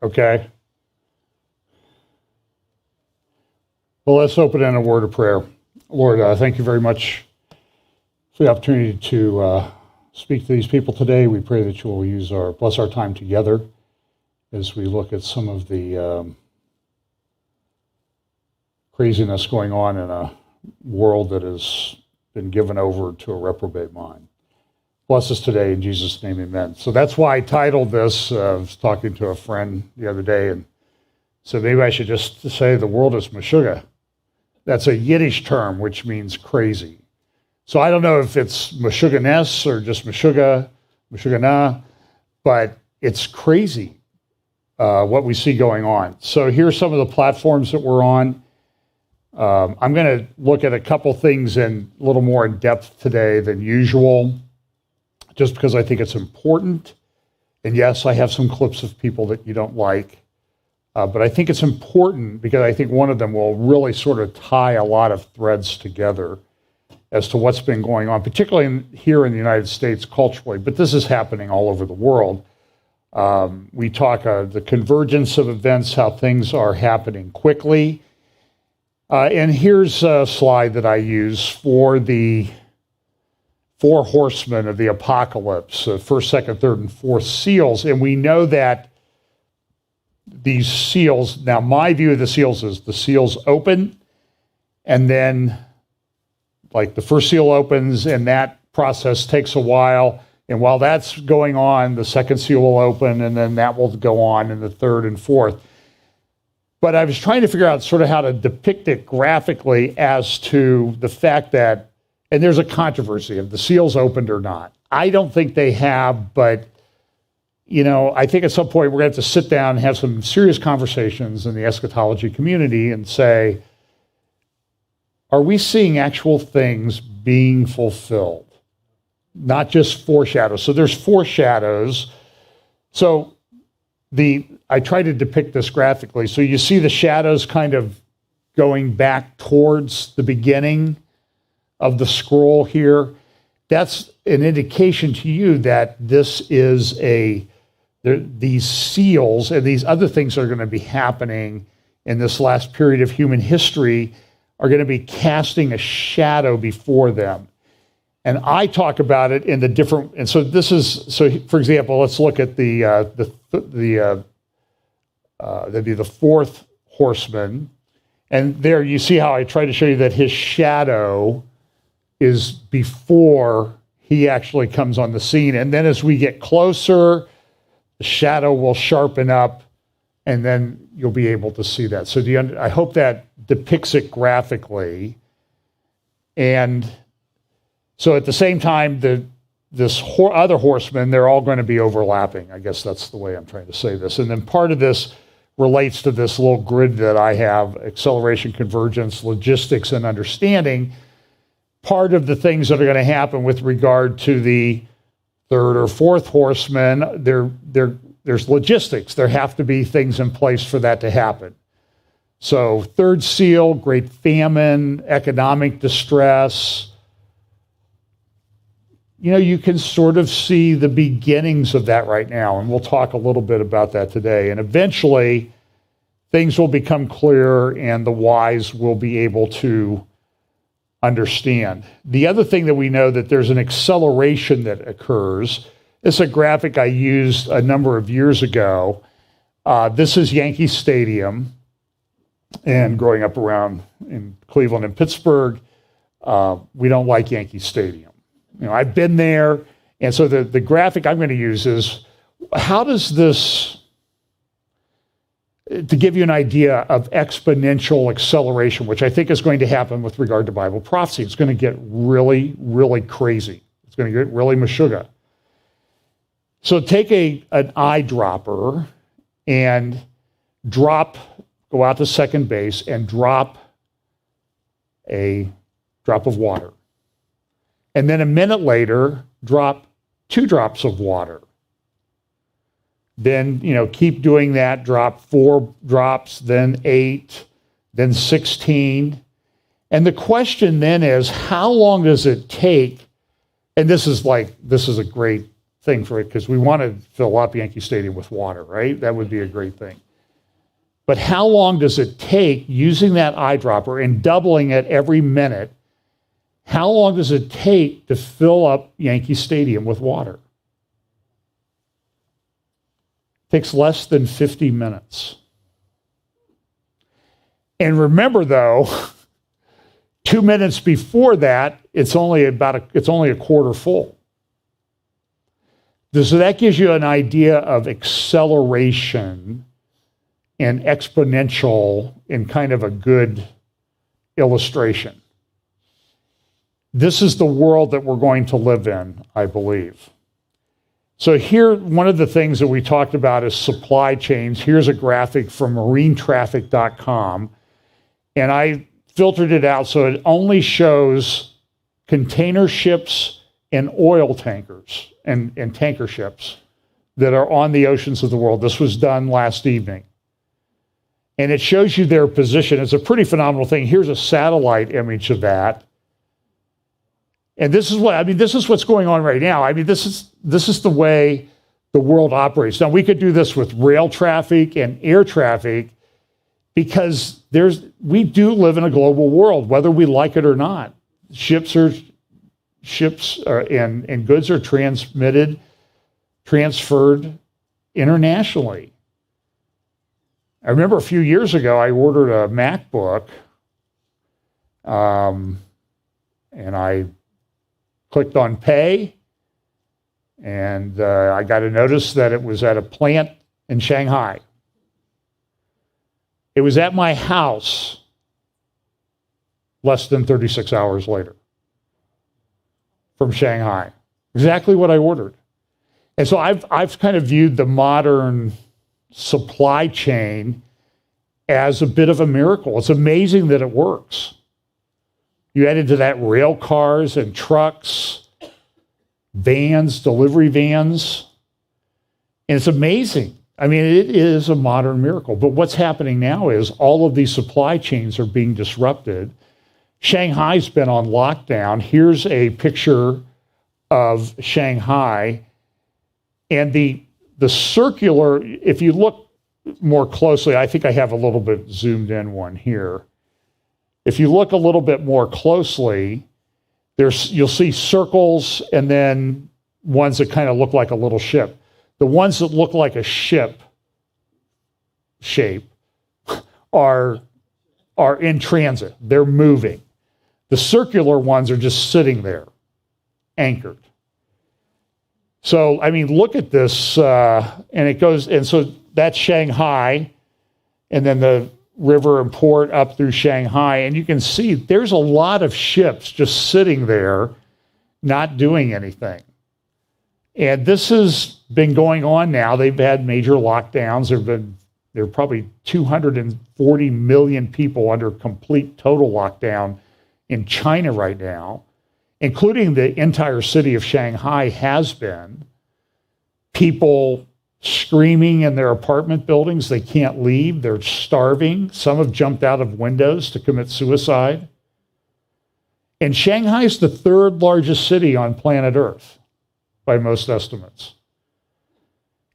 Okay? Well, let's open in a word of prayer. Lord, thank you very much for the opportunity to speak to these people today. We pray that you will bless our time together as we look at some of the craziness going on in a world that has been given over to a reprobate mind. Bless us today, in Jesus' name, amen. So that's why I titled this. I was talking to a friend the other day and said maybe I should just say the world is Meshugge. That's a Yiddish term, which means crazy. So I don't know if it's Meshugge-ness or just Meshugge, Meshugge-na, but it's crazy what we see going on. So here's some of the platforms that we're on. I'm going to look at a couple things in a little more in depth today than usual, just because I think it's important. And yes, I have some clips of people that you don't like. But I think it's important because I think one of them will really sort of tie a lot of threads together as to what's been going on, particularly here in the United States culturally, but this is happening all over the world. We talk the convergence of events, how things are happening quickly. And here's a slide that I use for the 4 horsemen of the apocalypse, first, second, third, and fourth seals. And we know that these seals, now my view of the seals is the seals open, and then like the first seal opens, and that process takes a while. And while that's going on, the second seal will open, and then that will go on in the third and fourth. But I was trying to figure out sort of how to depict it graphically as to the fact that, and there's a controversy if the seals opened or not. I don't think they have, but I think at some point we're going to have to sit down and have some serious conversations in the eschatology community and say, are we seeing actual things being fulfilled? Not just foreshadows. So there's foreshadows. So I try to depict this graphically. So you see the shadows kind of going back towards the beginning of the scroll here. That's an indication to you that this is these seals and these other things that are going to be happening in this last period of human history are going to be casting a shadow before them. And I talk about it in the different, and so for example, let's look at that'd be the 4th horseman. And there you see how I try to show you that his shadow is before he actually comes on the scene. And then as we get closer, the shadow will sharpen up, and then you'll be able to see that. So I hope that depicts it graphically. And so at the same time, this other horseman, they're all going to be overlapping. I guess that's the way I'm trying to say this. And then part of this relates to this little grid that I have: acceleration, convergence, logistics, and understanding. Part of the things that are going to happen with regard to the 3rd or 4th horseman, there's logistics. There have to be things in place for that to happen. So 3rd seal, great famine, economic distress. You can sort of see the beginnings of that right now, and we'll talk a little bit about that today. And eventually, things will become clearer, and the wise will be able to understand. The other thing that we know that there's an acceleration that occurs. It's a graphic I used a number of years ago. This is Yankee Stadium, and growing up around in Cleveland and Pittsburgh, we don't like Yankee Stadium. I've been there, and so the graphic I'm going to use is, how does this, to give you an idea of exponential acceleration, which I think is going to happen with regard to Bible prophecy. It's going to get really, really crazy. It's going to get really Meshugge. So take an eyedropper and go out to second base and drop a drop of water. And then a minute later, drop 2 drops of water. Then, keep doing that, drop 4 drops, then 8, then 16. And the question then is, how long does it take? And this is a great thing for it because we want to fill up Yankee Stadium with water, right? That would be a great thing. But how long does it take using that eyedropper and doubling it every minute? How long does it take to fill up Yankee Stadium with water? It takes less than 50 minutes. And remember, though, 2 minutes before that, it's only a quarter full. So that gives you an idea of acceleration and exponential in kind of a good illustration. This is the world that we're going to live in, I believe. So here, one of the things that we talked about is supply chains. Here's a graphic from marinetraffic.com. And I filtered it out so it only shows container ships and oil tankers and tanker ships that are on the oceans of the world. This was done last evening. And it shows you their position. It's a pretty phenomenal thing. Here's a satellite image of that. And this is what's going on right now. I mean, this is the way the world operates. Now, we could do this with rail traffic and air traffic because we do live in a global world, whether we like it or not. Ships and goods are transferred internationally. I remember a few years ago, I ordered a MacBook, and I clicked on pay, and I got a notice that it was at a plant in Shanghai. It was at my house less than 36 hours later from Shanghai. Exactly what I ordered. And so I've kind of viewed the modern supply chain as a bit of a miracle. It's amazing that it works. You add into that rail cars and trucks, vans, delivery vans, and it's amazing. I mean, it is a modern miracle. But what's happening now is all of these supply chains are being disrupted. Shanghai's been on lockdown. Here's a picture of Shanghai. And the circular, if you look more closely, I think I have a little bit zoomed in one here. If you look a little bit more closely, you'll see circles and then ones that kind of look like a little ship. The ones that look like a ship shape are in transit. They're moving. The circular ones are just sitting there, anchored. So, I mean, look at this, and it goes, and so that's Shanghai, and then the river and port up through Shanghai, and you can see there's a lot of ships just sitting there, not doing anything. And this has been going on now. They've had major lockdowns. There are probably 240 million people under complete total lockdown in China right now, including the entire city of Shanghai has been. People screaming in their apartment buildings. They can't leave. They're starving. Some have jumped out of windows to commit suicide. And Shanghai is the third largest city on planet Earth by most estimates.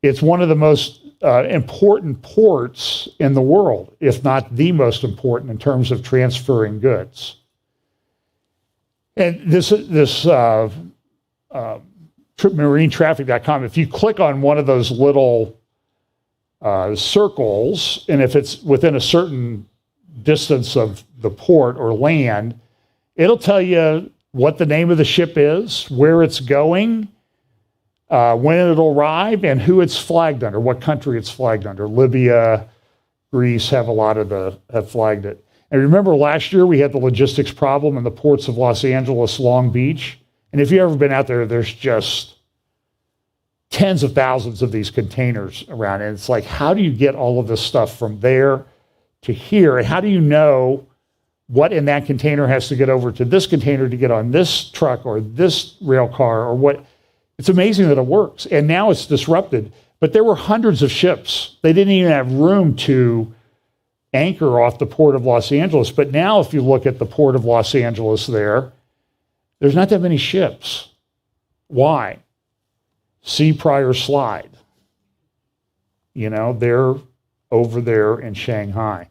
It's one of the most important ports in the world, if not the most important in terms of transferring goods. And this marinetraffic.com, if you click on one of those little circles, and if it's within a certain distance of the port or land, it'll tell you what the name of the ship is, where it's going, when it'll arrive, and who it's flagged under, what country it's flagged under. Libya, Greece have flagged it. And remember last year we had the logistics problem in the ports of Los Angeles, Long Beach. And if you've ever been out there, there's just tens of thousands of these containers around. And it's like, how do you get all of this stuff from there to here? And how do you know what in that container has to get over to this container to get on this truck or this rail car or what? It's amazing that it works. And now it's disrupted. But there were hundreds of ships. They didn't even have room to anchor off the port of Los Angeles. But now if you look at the port of Los Angeles there's not that many ships. Why? See prior slide. They're over there in Shanghai.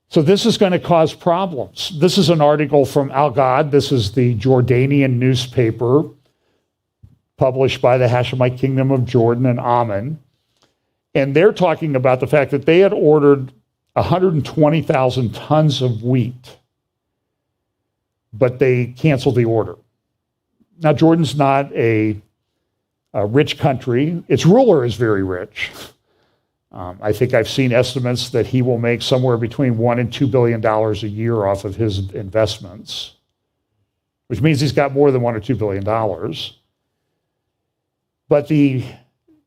So this is going to cause problems. This is an article from Al Ghad. This is the Jordanian newspaper published by the Hashemite Kingdom of Jordan and Amman. And they're talking about the fact that they had ordered 120,000 tons of wheat, but they canceled the order. Now, Jordan's not a rich country. Its ruler is very rich. I think I've seen estimates that he will make somewhere between $1 and $2 billion a year off of his investments, which means he's got more than $1 or $2 billion. But the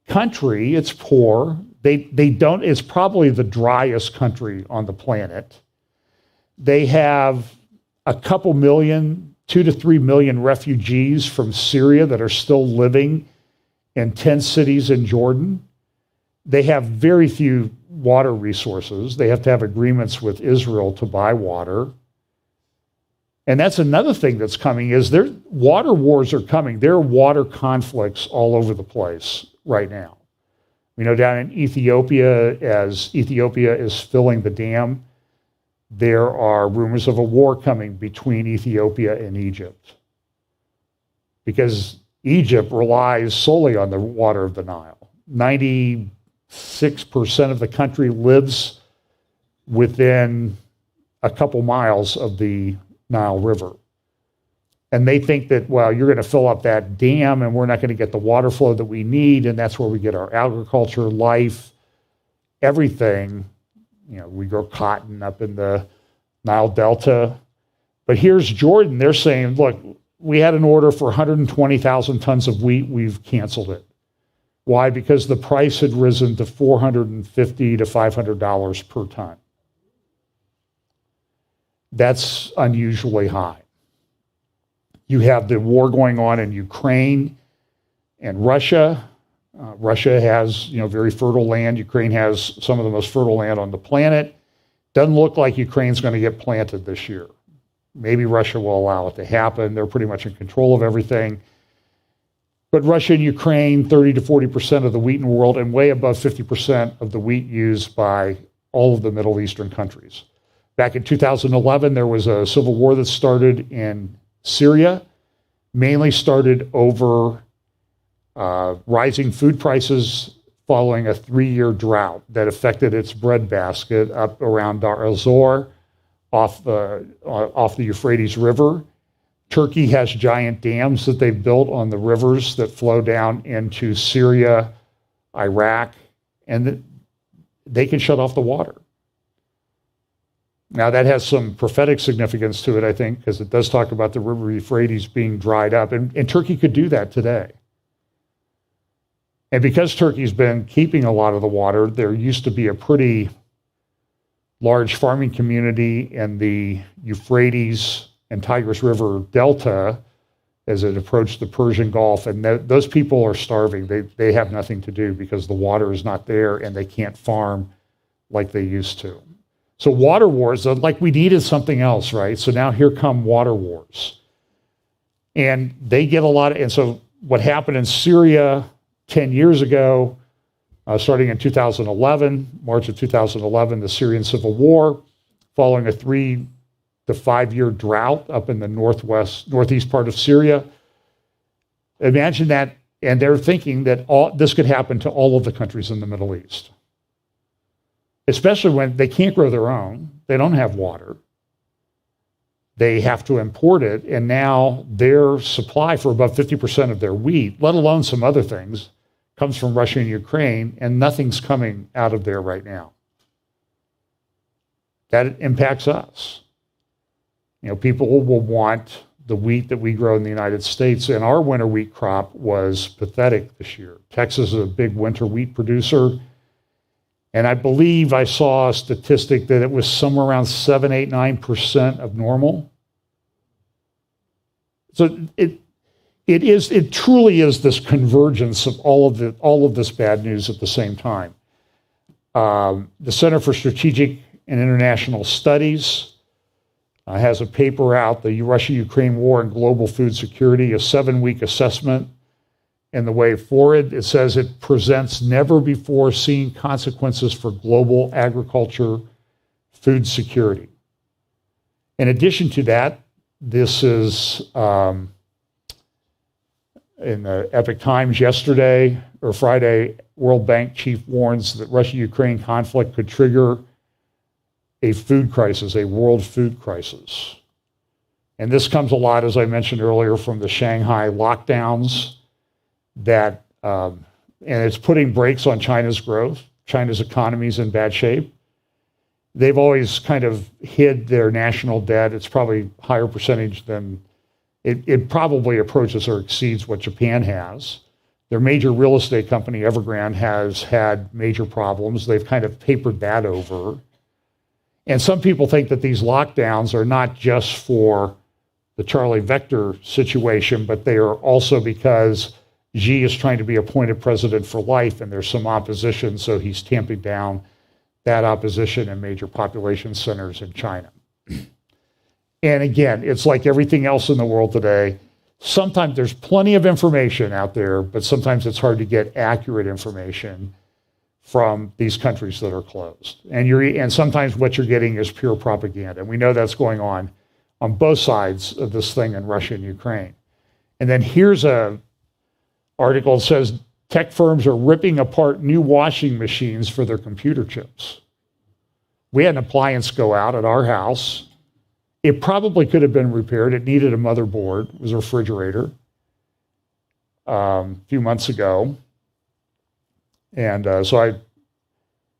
country, it's poor. It's probably the driest country on the planet. They have a couple million, 2 to 3 million refugees from Syria that are still living in 10 cities in Jordan. They have very few water resources. They have to have agreements with Israel to buy water. And that's another thing that's coming is water wars are coming. There are water conflicts all over the place right now. Down in Ethiopia, as Ethiopia is filling the dam, there are rumors of a war coming between Ethiopia and Egypt. Because Egypt relies solely on the water of the Nile. 96% of the country lives within a couple miles of the Nile River. And they think that, well, you're going to fill up that dam and we're not going to get the water flow that we need, and that's where we get our agriculture, life, everything. We grow cotton up in the Nile Delta. But here's Jordan. They're saying, look, we had an order for 120,000 tons of wheat. We've canceled it. Why? Because the price had risen to $450 to $500 per ton. That's unusually high. You have the war going on in Ukraine and Russia. Russia has, very fertile land. Ukraine has some of the most fertile land on the planet. Doesn't look like Ukraine's going to get planted this year. Maybe Russia will allow it to happen. They're pretty much in control of everything. But Russia and Ukraine, 30 to 40% of the wheat in the world, and way above 50% of the wheat used by all of the Middle Eastern countries. Back in 2011, there was a civil war that started in Syria, mainly started over rising food prices following a 3-year drought that affected its breadbasket up around Dar el-Zor off the Euphrates River. Turkey has giant dams that they've built on the rivers that flow down into Syria, Iraq, and they can shut off the water. Now, that has some prophetic significance to it, I think, because it does talk about the river Euphrates being dried up, and Turkey could do that today. And because Turkey's been keeping a lot of the water, there used to be a pretty large farming community in the Euphrates and Tigris River Delta as it approached the Persian Gulf, and those people are starving. They have nothing to do because the water is not there, and they can't farm like they used to. So water wars, like we needed something else, right? So now here come water wars. And they get a lot of, and so what happened in Syria 10 years ago, starting in 2011, March of 2011, the Syrian civil war, following a 3 to 5 year drought up in the northeast part of Syria. Imagine that, and they're thinking that this could happen to all of the countries in the Middle East. Especially when they can't grow their own, they don't have water, they have to import it, and now their supply for about 50% of their wheat, let alone some other things, comes from Russia and Ukraine, and nothing's coming out of there right now. That impacts us. People will want the wheat that we grow in the United States, and our winter wheat crop was pathetic this year. Texas is a big winter wheat producer. And I believe I saw a statistic that it was somewhere around 7, 8, 9% of normal. So it truly is this convergence of all of this bad news at the same time. The Center for Strategic and International Studies has a paper out, the Russia-Ukraine War and Global Food Security, a 7-week assessment. and the way forward. It says it presents never before seen consequences for global agriculture, food security. In addition to that, this is in the Epoch Times yesterday or Friday, World Bank chief warns that Russia-Ukraine conflict could trigger a food crisis, a world food crisis. And this comes a lot, as I mentioned earlier, from the Shanghai lockdowns that, and it's putting brakes on China's growth. China's economy is in bad shape. They've always kind of hid their national debt. It's probably a higher percentage than, it probably approaches or exceeds what Japan has. Their major real estate company, Evergrande, has had major problems. They've kind of papered that over. And some people think that these lockdowns are not just for the Charlie Vector situation, but they are also because Xi is trying to be appointed president for life, and there's some opposition, so he's tamping down that opposition in major population centers in China. And again, it's like everything else in the world today. Sometimes there's plenty of information out there, but sometimes it's hard to get accurate information from these countries that are closed. And sometimes what you're getting is pure propaganda. And we know that's going on both sides of this thing in Russia and Ukraine. And then here's a article that says tech firms are ripping apart new washing machines for their computer chips. We had an appliance go out at our house. It probably could have been repaired. It needed a motherboard. It was a refrigerator a few months ago. And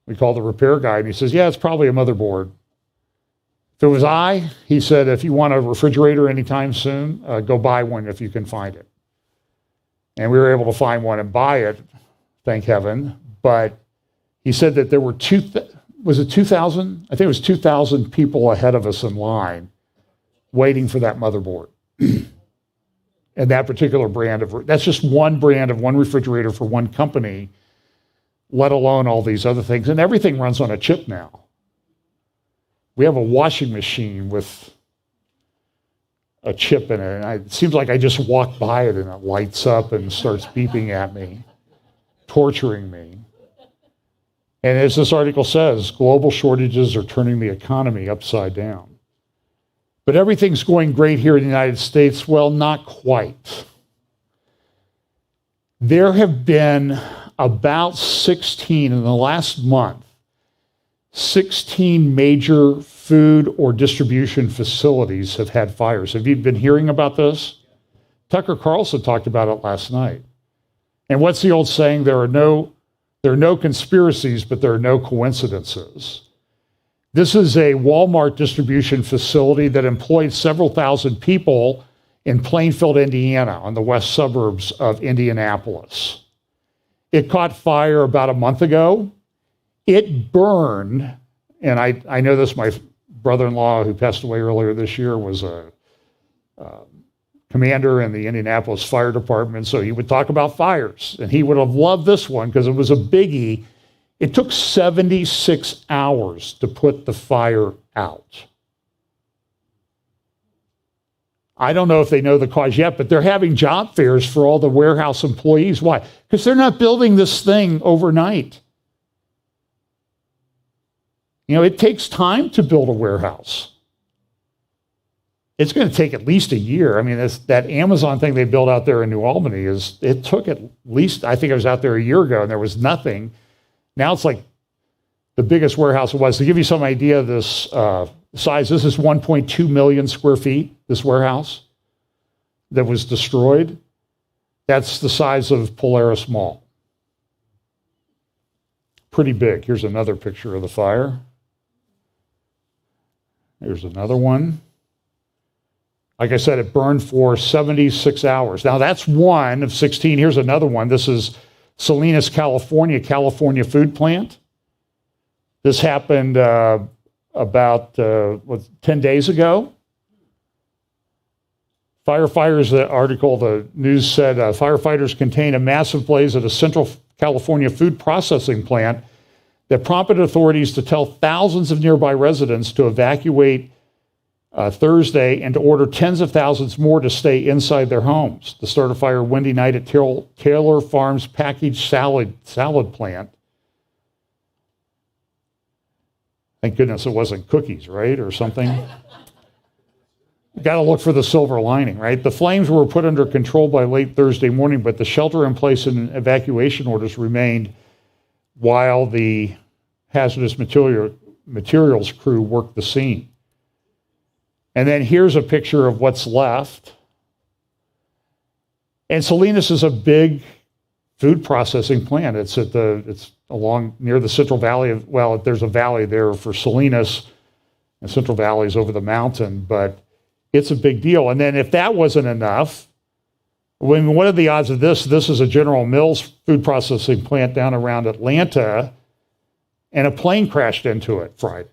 we called the repair guy, and he says, yeah, it's probably a motherboard. If it was he said, if you want a refrigerator anytime soon, go buy one if you can find it. And we were able to find one and buy it, thank heaven. But he said that there were 2,000? I think it was 2,000 people ahead of us in line waiting for that motherboard. And that particular brand that's just one brand of one refrigerator for one company, let alone all these other things. And everything runs on a chip now. We have a washing machine with a chip in it. And it seems like I just walk by it and it lights up and starts beeping at me, torturing me. And as this article says, global shortages are turning the economy upside down. But everything's going great here in the United States. Well, not quite. There have been about 16 in the last month, 16 major food or distribution facilities have had fires. Have you been hearing about this? Tucker Carlson talked about it last night. And what's the old saying? There are no conspiracies, but there are no coincidences. This is a Walmart distribution facility that employed several thousand people in Plainfield, Indiana, on the west suburbs of Indianapolis. It caught fire about a month ago. It burned, and I know this, my brother-in-law who passed away earlier this year was a commander in the Indianapolis Fire Department, so he would talk about fires, and he would have loved this one because it was a biggie. It took 76 hours to put the fire out. I don't know if they know the cause yet, but they're having job fairs for all the warehouse employees. Why? Because they're not building this thing overnight. You know, it takes time to build a warehouse. It's going to take at least a year. I mean, that Amazon thing they built out there in New Albany, it took at least, I think I was out there a year ago and there was nothing. Now it's like the biggest warehouse it was. To give you some idea of this size, this is 1.2 million square feet, this warehouse that was destroyed. That's the size of Polaris Mall. Pretty big. Here's another picture of the fire. Here's another one. Like I said, it burned for 76 hours. Now that's one of 16. Here's another one. This is Salinas, California food plant. This happened about 10 days ago. Firefighters, the article, the news said, firefighters contained a massive blaze at a Central California food processing plant that prompted authorities to tell thousands of nearby residents to evacuate Thursday, and to order tens of thousands more to stay inside their homes. The start of fire Wednesday night at Taylor Farms packaged salad plant. Thank goodness it wasn't cookies, right, or something. Got to look for the silver lining, right? The flames were put under control by late Thursday morning, but the shelter-in-place and evacuation orders remained while the hazardous materials crew worked the scene. And then here's a picture of what's left. And Salinas is a big food processing plant. It's along near the Central Valley. There's a valley there for Salinas, and Central Valley is over the mountain, but it's a big deal. And then if that wasn't enough, what are the odds of this? This is a General Mills food processing plant down around Atlanta, and a plane crashed into it Friday.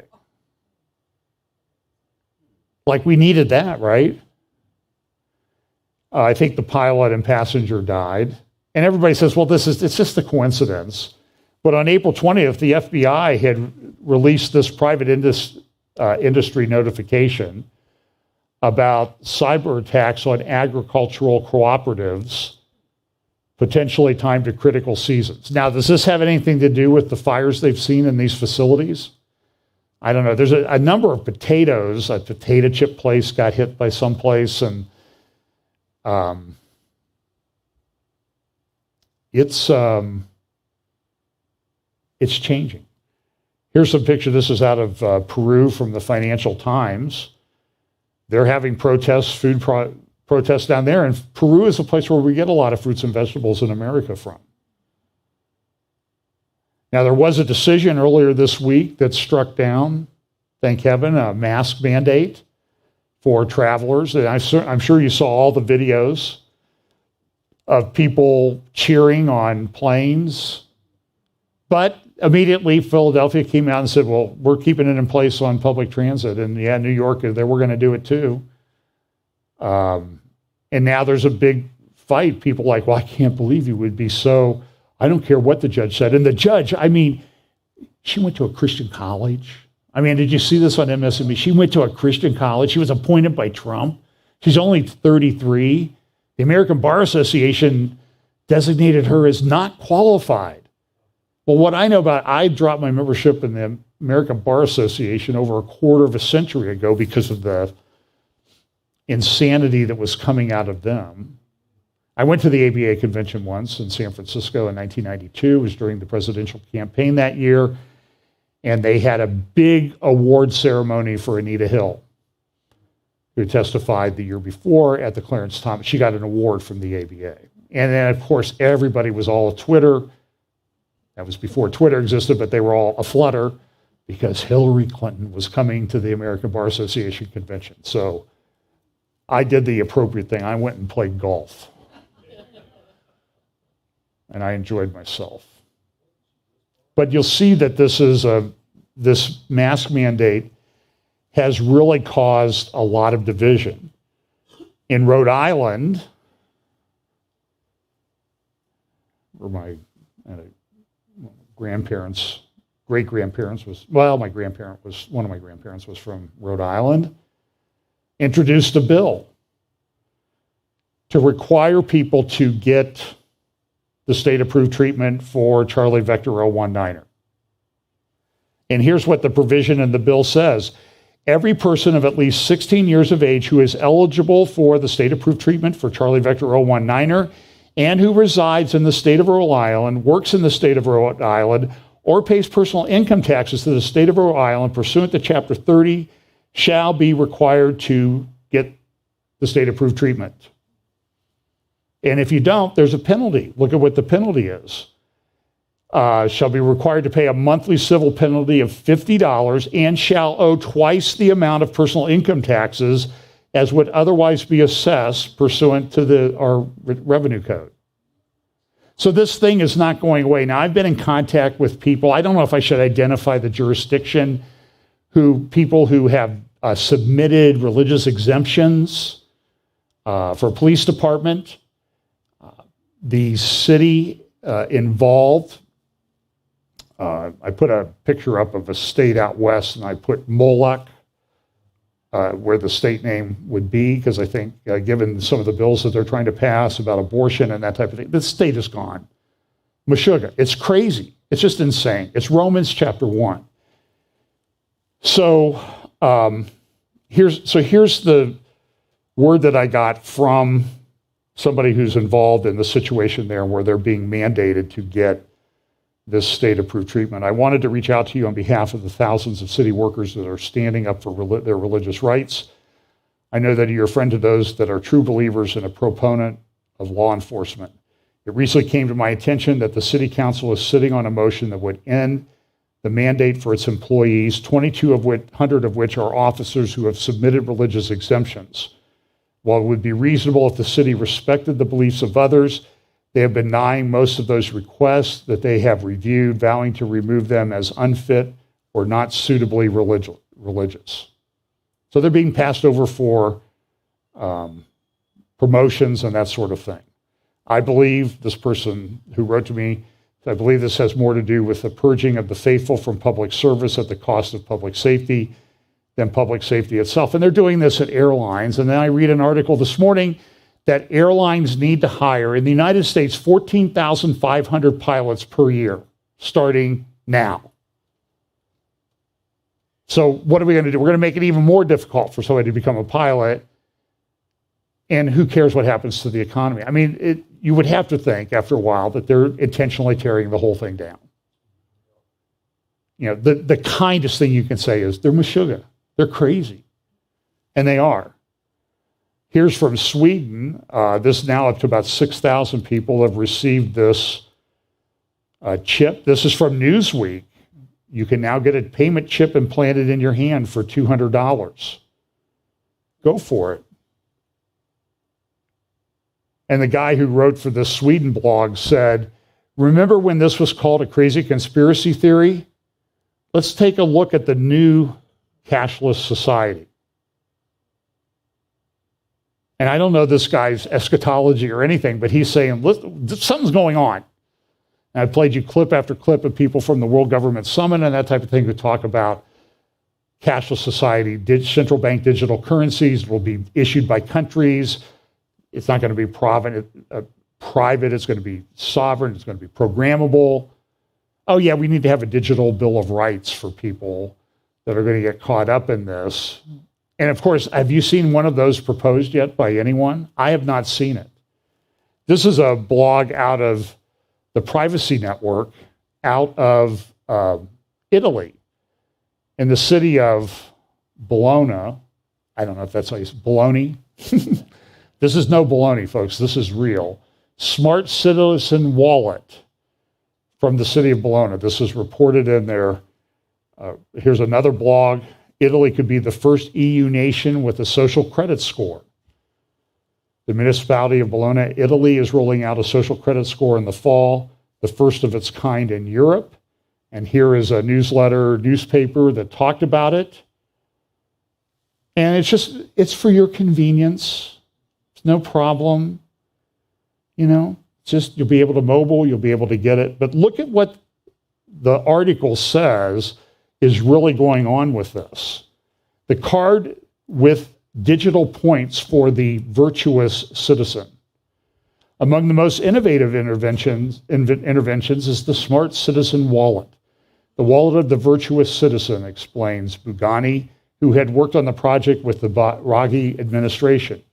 Like, we needed that, right? I think the pilot and passenger died. And everybody says, well, it's just a coincidence. But on April 20th, the FBI had released this private industry notification about cyber attacks on agricultural cooperatives, potentially timed to critical seasons. Now, does this have anything to do with the fires they've seen in these facilities? I don't know. There's a number of potatoes. A potato chip place got hit by someplace, and it's changing. Here's some picture. This is out of Peru from the Financial Times. They're having protests, protests down there, and Peru is a place where we get a lot of fruits and vegetables in America from. Now, there was a decision earlier this week that struck down, thank heaven, a mask mandate for travelers. And I'm sure you saw all the videos of people cheering on planes. But immediately, Philadelphia came out and said, well, we're keeping it in place on public transit. And yeah, New York, they were going to do it too. And now there's a big fight. People are like, well, I can't believe you would be so... I don't care what the judge said. And the judge, she went to a Christian college. Did you see this on MSNBC? She went to a Christian college. She was appointed by Trump. She's only 33. The American Bar Association designated her as not qualified. Well, what I know I dropped my membership in the American Bar Association over a quarter of a century ago because of the insanity that was coming out of them. I went to the ABA convention once in San Francisco in 1992. It was during the presidential campaign that year. And they had a big award ceremony for Anita Hill, who testified the year before at the Clarence Thomas. She got an award from the ABA. And then, of course, everybody was all at Twitter. That was before Twitter existed, but they were all aflutter because Hillary Clinton was coming to the American Bar Association convention. So I did the appropriate thing. I went and played golf. And I enjoyed myself. But you'll see that this mask mandate has really caused a lot of division. In Rhode Island, where my grandparents, great-grandparents one of my grandparents was from Rhode Island, introduced a bill to require people to get the state-approved treatment for Charlie Vector 019er. And here's what the provision in the bill says. Every person of at least 16 years of age who is eligible for the state-approved treatment for Charlie Vector 019er and who resides in the state of Rhode Island, works in the state of Rhode Island, or pays personal income taxes to the state of Rhode Island pursuant to Chapter 30 shall be required to get the state-approved treatment. And if you don't, there's a penalty. Look at what the penalty is. Shall be required to pay a monthly civil penalty of $50 and shall owe twice the amount of personal income taxes as would otherwise be assessed pursuant to our revenue code. So this thing is not going away. Now, I've been in contact with people. I don't know if I should identify the jurisdiction, people who have submitted religious exemptions for police department. The city involved, I put a picture up of a state out west, and I put Moloch where the state name would be, because I think given some of the bills that they're trying to pass about abortion and that type of thing, the state is gone. Meshugge. It's crazy. It's just insane. It's Romans chapter 1. So here's the word that I got from somebody who's involved in the situation there where they're being mandated to get this state-approved treatment. I wanted to reach out to you on behalf of the thousands of city workers that are standing up for their religious rights. I know that you're a friend to those that are true believers and a proponent of law enforcement. It recently came to my attention that the city council is sitting on a motion that would end the mandate for its employees, 2,200 of which are officers who have submitted religious exemptions. While it would be reasonable if the city respected the beliefs of others, they have been denying most of those requests that they have reviewed, vowing to remove them as unfit or not suitably religious. So they're being passed over for promotions and that sort of thing. I believe, this person who wrote to me, I believe this has more to do with the purging of the faithful from public service at the cost of public safety than public safety itself. And they're doing this at airlines. And then I read an article this morning that airlines need to hire, in the United States, 14,500 pilots per year, starting now. So what are we going to do? We're going to make it even more difficult for somebody to become a pilot. And who cares what happens to the economy? I mean, you would have to think after a while that they're intentionally tearing the whole thing down. You know, the kindest thing you can say is they're Meshugge. They're crazy. And they are. Here's from Sweden. This now up to about 6,000 people have received this chip. This is from Newsweek. You can now get a payment chip implanted in your hand for $200. Go for it. And the guy who wrote for the Sweden blog said, remember when this was called a crazy conspiracy theory? Let's take a look at the new cashless society. And I don't know this guy's eschatology or anything, but he's saying, something's going on. And I played you clip after clip of people from the World Government Summit and that type of thing who talk about cashless society, central bank digital currencies will be issued by countries. It's not going to be private. It's going to be sovereign. It's going to be programmable. Oh, yeah, we need to have a digital bill of rights for people that are going to get caught up in this. And of course, have you seen one of those proposed yet by anyone? I have not seen it. This is a blog out of the Privacy Network out of Italy, in the city of Bologna. I don't know if that's how you say Bologna. This is no baloney, folks. This is real. Smart Citizen Wallet from the city of Bologna. This is reported in their, here's another blog. Italy could be the first EU nation with a social credit score. The municipality of Bologna, Italy, is rolling out a social credit score in the fall, the first of its kind in Europe. And here is a newspaper that talked about it. And it's for your convenience. It's no problem. You know, just you'll be able to mobile, you'll be able to get it. But look at what the article says is really going on with this. The card with digital points for the virtuous citizen. Among the most innovative interventions is the Smart Citizen Wallet. The wallet of the virtuous citizen, explains Bugani, who had worked on the project with the Draghi administration.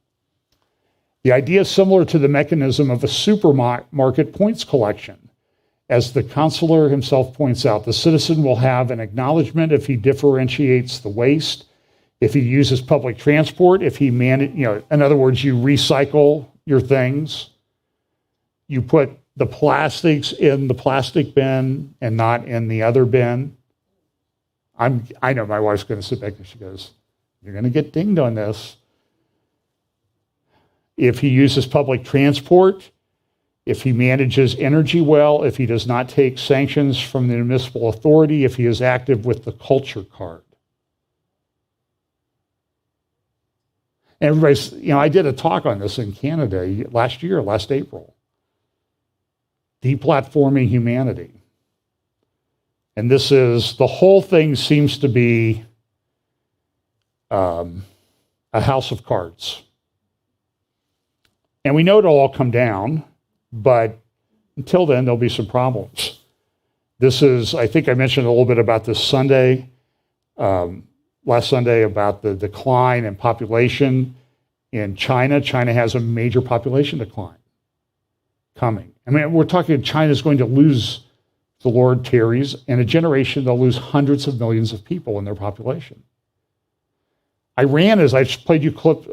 The idea is similar to the mechanism of a supermarket points collection. As the counselor himself points out, the citizen will have an acknowledgement if he differentiates the waste, if he uses public transport, if he in other words, you recycle your things, you put the plastics in the plastic bin and not in the other bin. I know my wife's going to sit back and she goes, you're going to get dinged on this. If he uses public transport, if he manages energy well, if he does not take sanctions from the municipal authority, if he is active with the culture card. And everybody's, I did a talk on this in Canada last April. Deplatforming humanity. And this is, the whole thing seems to be a house of cards. And we know it'll all come down, but until then, there'll be some problems. This is, I think I mentioned a little bit about this Sunday, last Sunday, about the decline in population in China. China has a major population decline coming. I mean, we're talking China's going to lose, the Lord tarries, in a generation they'll lose hundreds of millions of people in their population. Iran, as I played you clip,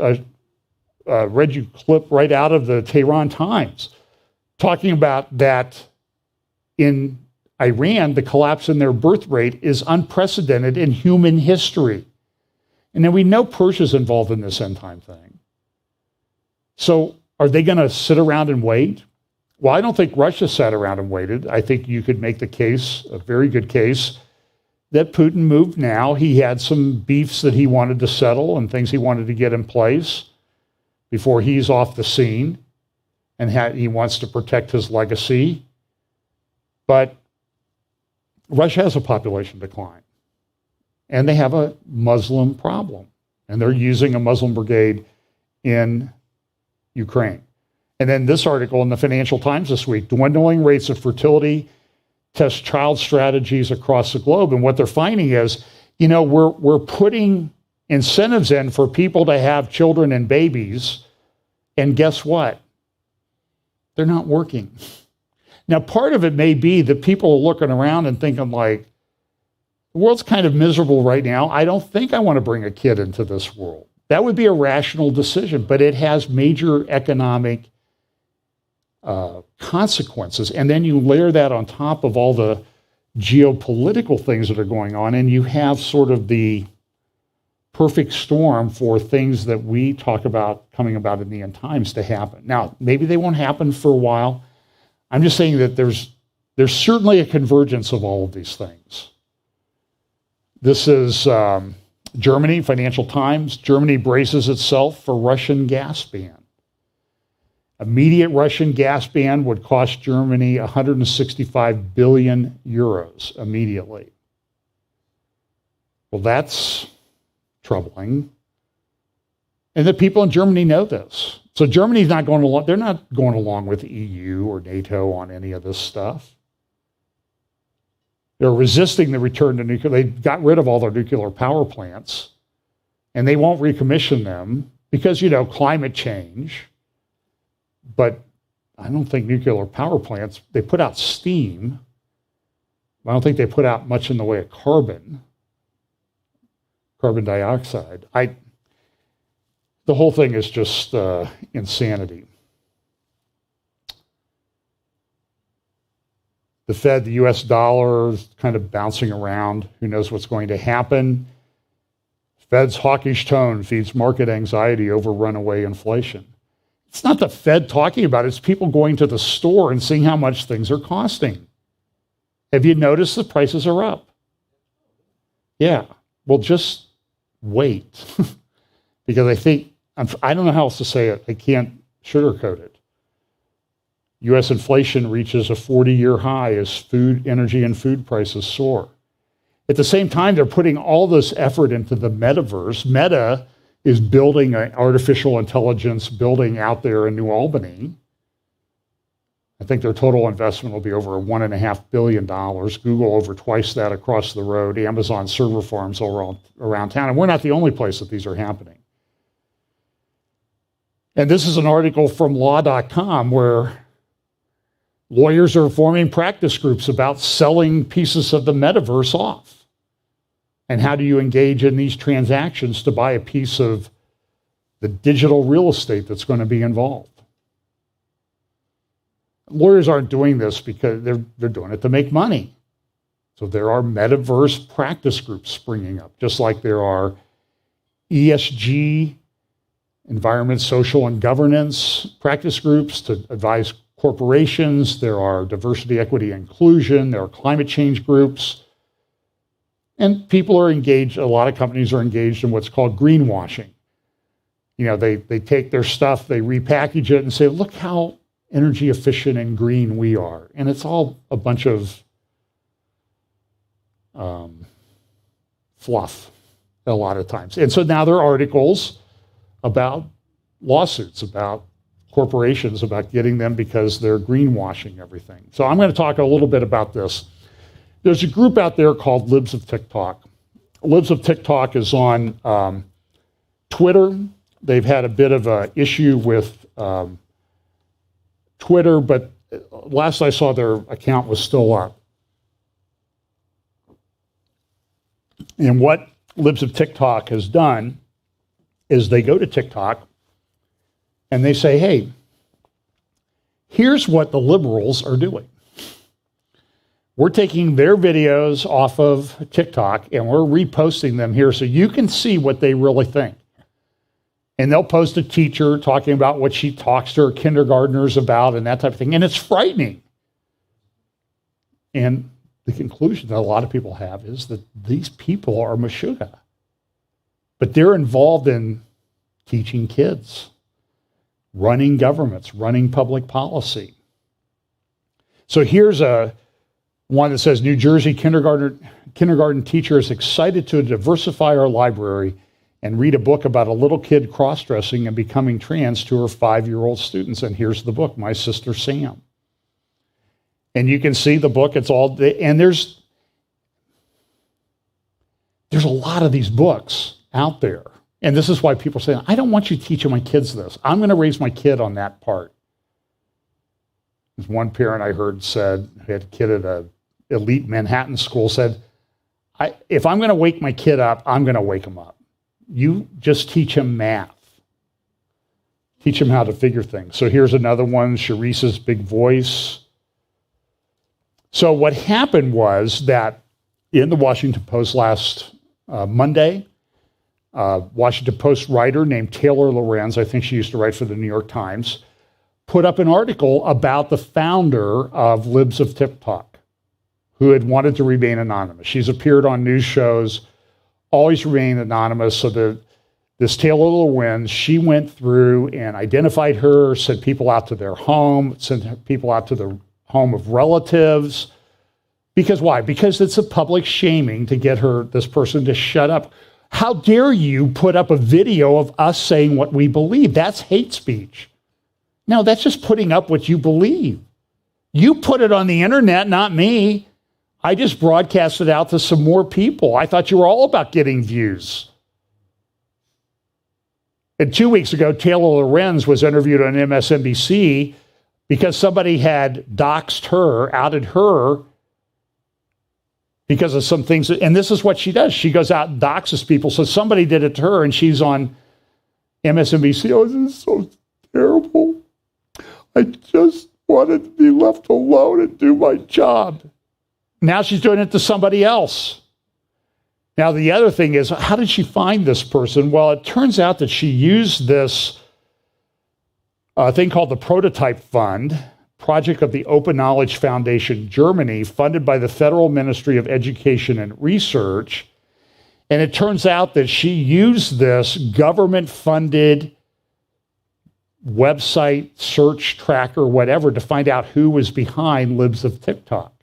read you clip right out of the Tehran Times, talking about that in Iran, the collapse in their birth rate is unprecedented in human history. And then we know Persia's involved in this end time thing. So are they going to sit around and wait? Well, I don't think Russia sat around and waited. I think you could make the case, a very good case, that Putin moved now. He had some beefs that he wanted to settle and things he wanted to get in place before he's off the scene, and he wants to protect his legacy. But Russia has a population decline, and they have a Muslim problem, and they're using a Muslim brigade in Ukraine. And then this article in the Financial Times this week, dwindling rates of fertility test child strategies across the globe. And what they're finding is, we're putting incentives in for people to have children and babies, and guess what? They're not working. Now, part of it may be that people are looking around and thinking like, the world's kind of miserable right now. I don't think I want to bring a kid into this world. That would be a rational decision, but it has major economic consequences. And then you layer that on top of all the geopolitical things that are going on, and you have sort of the perfect storm for things that we talk about coming about in the end times to happen. Now, maybe they won't happen for a while. I'm just saying that there's certainly a convergence of all of these things. This is Germany, Financial Times. Germany braces itself for Russian gas ban. Immediate Russian gas ban would cost Germany 165 billion euros immediately. Well, that's troubling. And the people in Germany know this. So Germany's not going along, they're not going along with the EU or NATO on any of this stuff. They're resisting the return to nuclear. They got rid of all their nuclear power plants, and they won't recommission them because, climate change. But I don't think nuclear power plants, they put out steam. I don't think they put out much in the way of carbon dioxide. The whole thing is just insanity. The Fed, the US dollar is kind of bouncing around. Who knows what's going to happen? Fed's hawkish tone feeds market anxiety over runaway inflation. It's not the Fed talking about it. It's people going to the store and seeing how much things are costing. Have you noticed the prices are up? Yeah. Well, just wait. Because I don't know how else to say it. I can't sugarcoat it. U.S. inflation reaches a 40-year high as food, energy, and food prices soar. At the same time, they're putting all this effort into the metaverse. Meta is building an artificial intelligence building out there in New Albany. I think their total investment will be over $1.5 billion. Google over twice that across the road. Amazon server farms all around town. And we're not the only place that these are happening. And this is an article from law.com where lawyers are forming practice groups about selling pieces of the metaverse off. And how do you engage in these transactions to buy a piece of the digital real estate that's going to be involved? Lawyers aren't doing this because they're doing it to make money. So there are metaverse practice groups springing up, just like there are ESG, environment, social, and governance practice groups to advise corporations. There are diversity, equity, inclusion. There are climate change groups. And people are engaged, a lot of companies are engaged in what's called greenwashing. They take their stuff, they repackage it and say, look how energy efficient and green we are. And it's all a bunch of fluff a lot of times. And so now there are articles about lawsuits, about corporations, about getting them because they're greenwashing everything. So I'm going to talk a little bit about this. There's a group out there called Libs of TikTok. Libs of TikTok is on Twitter. They've had a bit of an issue with Twitter, but last I saw their account was still up. And what Libs of TikTok has done is they go to TikTok and they say, hey, here's what the liberals are doing. We're taking their videos off of TikTok and we're reposting them here so you can see what they really think. And they'll post a teacher talking about what she talks to her kindergartners about and that type of thing. And it's frightening. And the conclusion that a lot of people have is that these people are Meshugge. But they're involved in teaching kids, running governments, running public policy. So here's one that says, New Jersey kindergarten teacher is excited to diversify our library and read a book about a little kid cross-dressing and becoming trans to her 5-year-old students. And here's the book, My Sister Sam. And you can see the book, it's all, and there's a lot of these books out there. And this is why people say, I don't want you teaching my kids this. I'm going to raise my kid on that part. There's one parent I heard said, who had a kid at an elite Manhattan school, said, if I'm going to wake my kid up, I'm going to wake him up. You just teach him math. Teach him how to figure things. So here's another one, Sharice's Big Voice. So what happened was that in the Washington Post last Monday, Washington Post writer named Taylor Lorenz, I think she used to write for the New York Times, put up an article about the founder of Libs of TikTok, who had wanted to remain anonymous. She's appeared on news shows, always remained anonymous. So this Taylor Lorenz, she went through and identified her, sent people out to their home, sent people out to the home of relatives. Because why? Because it's a public shaming to get this person to shut up. How dare you put up a video of us saying what we believe? That's hate speech. No, that's just putting up what you believe. You put it on the internet, not me. I just broadcast it out to some more people. I thought you were all about getting views. And 2 weeks ago, Taylor Lorenz was interviewed on MSNBC because somebody had doxed her, outed her, because of some things. And this is what she does. She goes out and doxes people. So somebody did it to her, and she's on MSNBC. Oh, this is so terrible. I just wanted to be left alone and do my job. Now she's doing it to somebody else. Now, the other thing is, how did she find this person? Well, it turns out that she used this thing called the Prototype Fund, project of the Open Knowledge Foundation, Germany, funded by the Federal Ministry of Education and Research. And it turns out that she used this government-funded website, search tracker, whatever, to find out who was behind Libs of TikTok.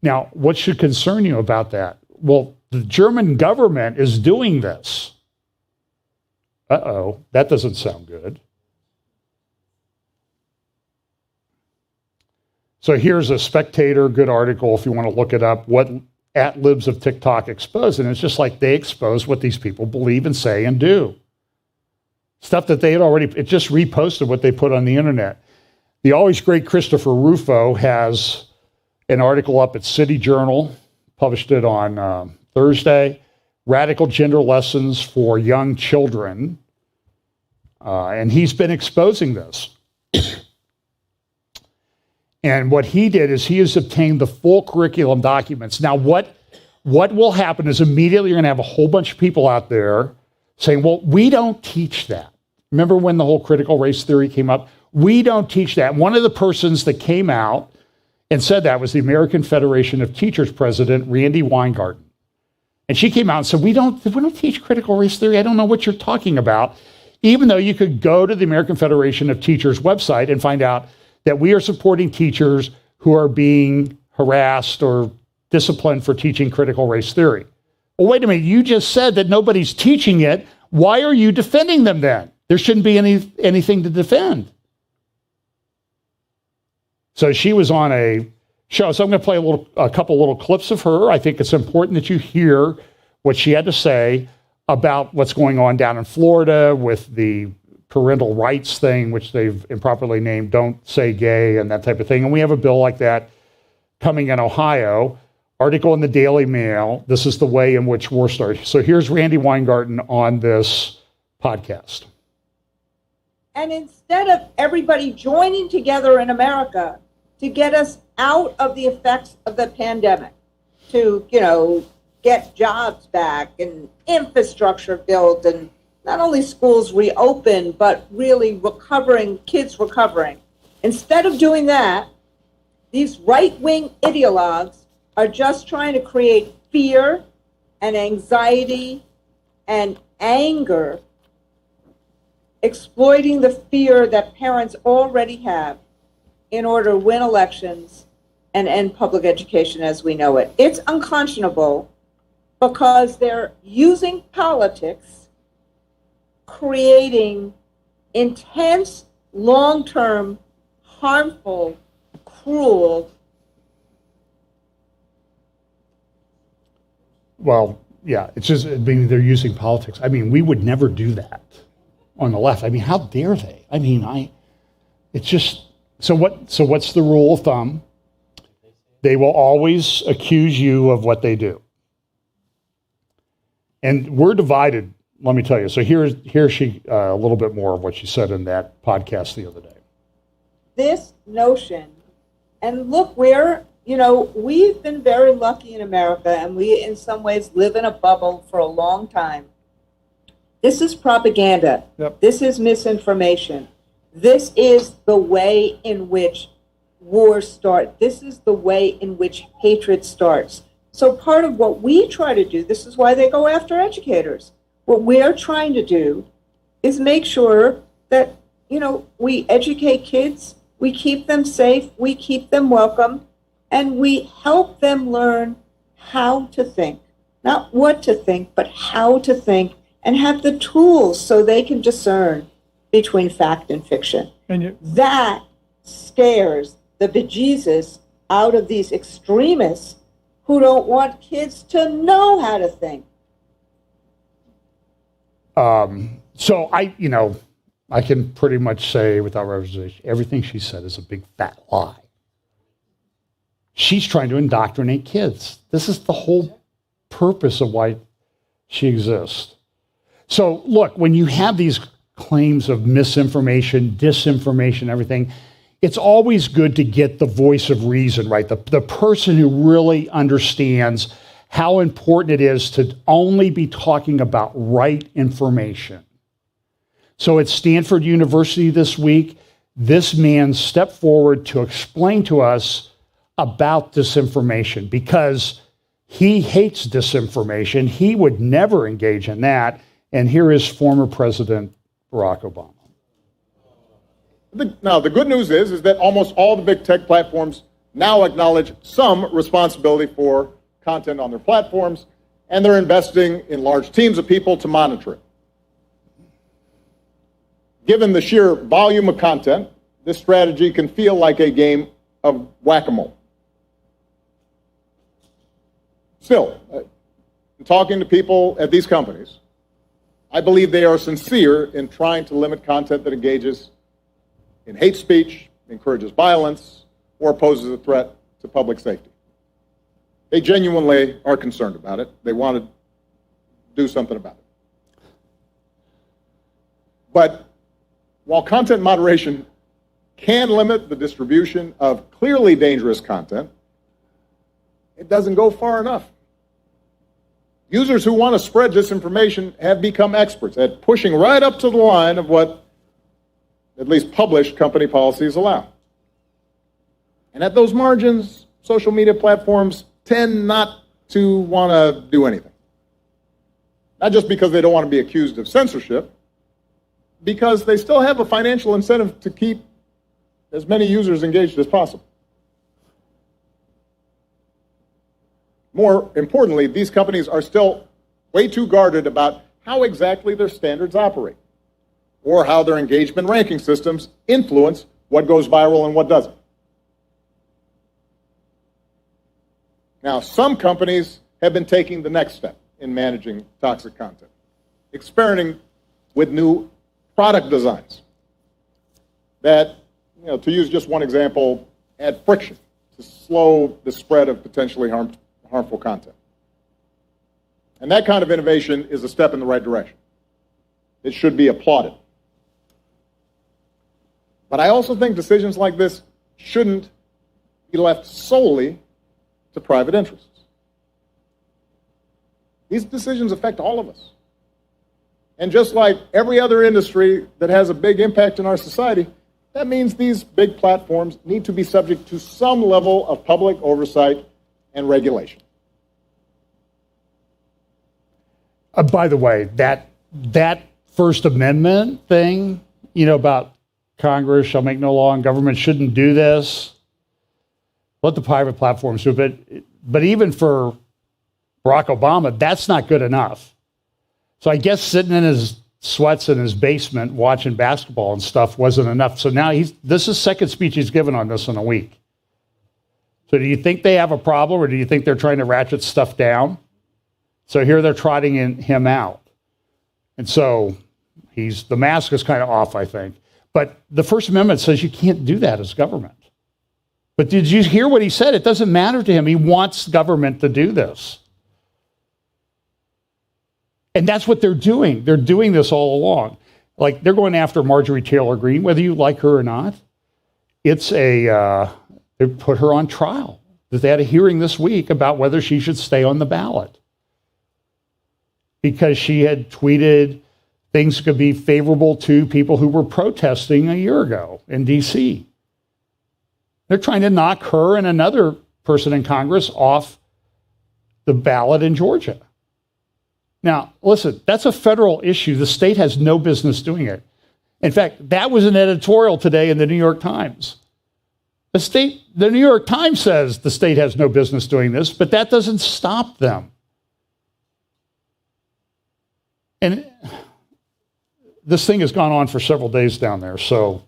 Now, what should concern you about that? Well, the German government is doing this. Uh-oh, that doesn't sound good. So here's a Spectator, good article if you want to look it up, what at Libs of TikTok exposed. And it's just like they expose what these people believe and say and do. Stuff that they had already, it just reposted what they put on the internet. The always great Christopher Rufo has an article up at City Journal, published it on Thursday, Radical Gender Lessons for Young Children. And he's been exposing this. And what he did is he has obtained the full curriculum documents. Now, what will happen is immediately you're going to have a whole bunch of people out there saying, well, we don't teach that. Remember when the whole critical race theory came up? We don't teach that. One of the persons that came out and said that was the American Federation of Teachers president, Randy Weingarten. And she came out and said, we don't teach critical race theory. I don't know what you're talking about. Even though you could go to the American Federation of Teachers website and find out that we are supporting teachers who are being harassed or disciplined for teaching critical race theory. Well, wait a minute, you just said that nobody's teaching it. Why are you defending them then? There shouldn't be anything to defend. So she was on a show. So I'm going to play a couple little clips of her. I think it's important that you hear what she had to say about what's going on down in Florida with the parental rights thing, which they've improperly named Don't Say Gay and that type of thing. And we have a bill like that coming in Ohio. Article in the Daily Mail. This is the way in which war starts. So here's Randy Weingarten on this podcast. And instead of everybody joining together in America to get us out of the effects of the pandemic, to, get jobs back and infrastructure built and not only schools reopened, but really kids recovering. Instead of doing that, these right-wing ideologues are just trying to create fear and anxiety and anger, exploiting the fear that parents already have in order to win elections and end public education as we know it. It's unconscionable because they're using politics, creating intense, long-term, harmful, cruel. Well, yeah, it's just, they're using politics. We would never do that on the left. How dare they? It's just, so what's the rule of thumb? They will always accuse you of what they do. And we're divided, let me tell you. So here's she, a little bit more of what she said in that podcast the other day. This notion, and look, we've been very lucky in America, and we in some ways live in a bubble for a long time. This is propaganda. Yep. This is misinformation. This is the way in which wars start. This is the way in which hatred starts. So part of what we try to do, this is why they go after educators. What we're trying to do is make sure that, we educate kids, we keep them safe, we keep them welcome, and we help them learn how to think. Not what to think, but how to think, and have the tools so they can discern between fact and fiction. That scares the bejesus out of these extremists who don't want kids to know how to think. So I can pretty much say without reservation, everything she said is a big fat lie. She's trying to indoctrinate kids. This is the whole purpose of why she exists. So look, when you have these claims of misinformation, disinformation, everything, it's always good to get the voice of reason, right? The person who really understands how important it is to only be talking about right information. So at Stanford University this week, this man stepped forward to explain to us about disinformation because he hates disinformation. He would never engage in that. And here is former President Barack Obama. Now, the good news is that almost all the big tech platforms now acknowledge some responsibility for content on their platforms, and they're investing in large teams of people to monitor it. Given the sheer volume of content, this strategy can feel like a game of whack-a-mole. Still, in talking to people at these companies, I believe they are sincere in trying to limit content that engages in hate speech, encourages violence, or poses a threat to public safety. They genuinely are concerned about it. They want to do something about it. But while content moderation can limit the distribution of clearly dangerous content, it doesn't go far enough. Users who want to spread disinformation have become experts at pushing right up to the line of what at least published company policies allow. And at those margins, social media platforms tend not to want to do anything. Not just because they don't want to be accused of censorship, because they still have a financial incentive to keep as many users engaged as possible. More importantly, these companies are still way too guarded about how exactly their standards operate, or how their engagement ranking systems influence what goes viral and what doesn't. Now, some companies have been taking the next step in managing toxic content, experimenting with new product designs that, to use just one example, add friction to slow the spread of potentially harmful content. And that kind of innovation is a step in the right direction. It should be applauded. But I also think decisions like this shouldn't be left solely to private interests. These decisions affect all of us. And just like every other industry that has a big impact in our society, that means these big platforms need to be subject to some level of public oversight and regulation. By the way, that First Amendment thing, about Congress shall make no law and government shouldn't do this. Let the private platforms do it. But even for Barack Obama, that's not good enough. So I guess sitting in his sweats in his basement watching basketball and stuff wasn't enough. So now this is second speech he's given on this in a week. So do you think they have a problem, or do you think they're trying to ratchet stuff down? So here they're trotting him out. And so the mask is kind of off, I think. But the First Amendment says you can't do that as government. But did you hear what he said? It doesn't matter to him. He wants government to do this. And that's what they're doing. They're doing this all along. Like, they're going after Marjorie Taylor Greene, whether you like her or not. It's they put her on trial. They had a hearing this week about whether she should stay on the ballot, because she had tweeted things could be favorable to people who were protesting a year ago in D.C. They're trying to knock her and another person in Congress off the ballot in Georgia. Now, listen, that's a federal issue. The state has no business doing it. In fact, that was an editorial today in the New York Times. The New York Times says the state has no business doing this, but that doesn't stop them. And this thing has gone on for several days down there. So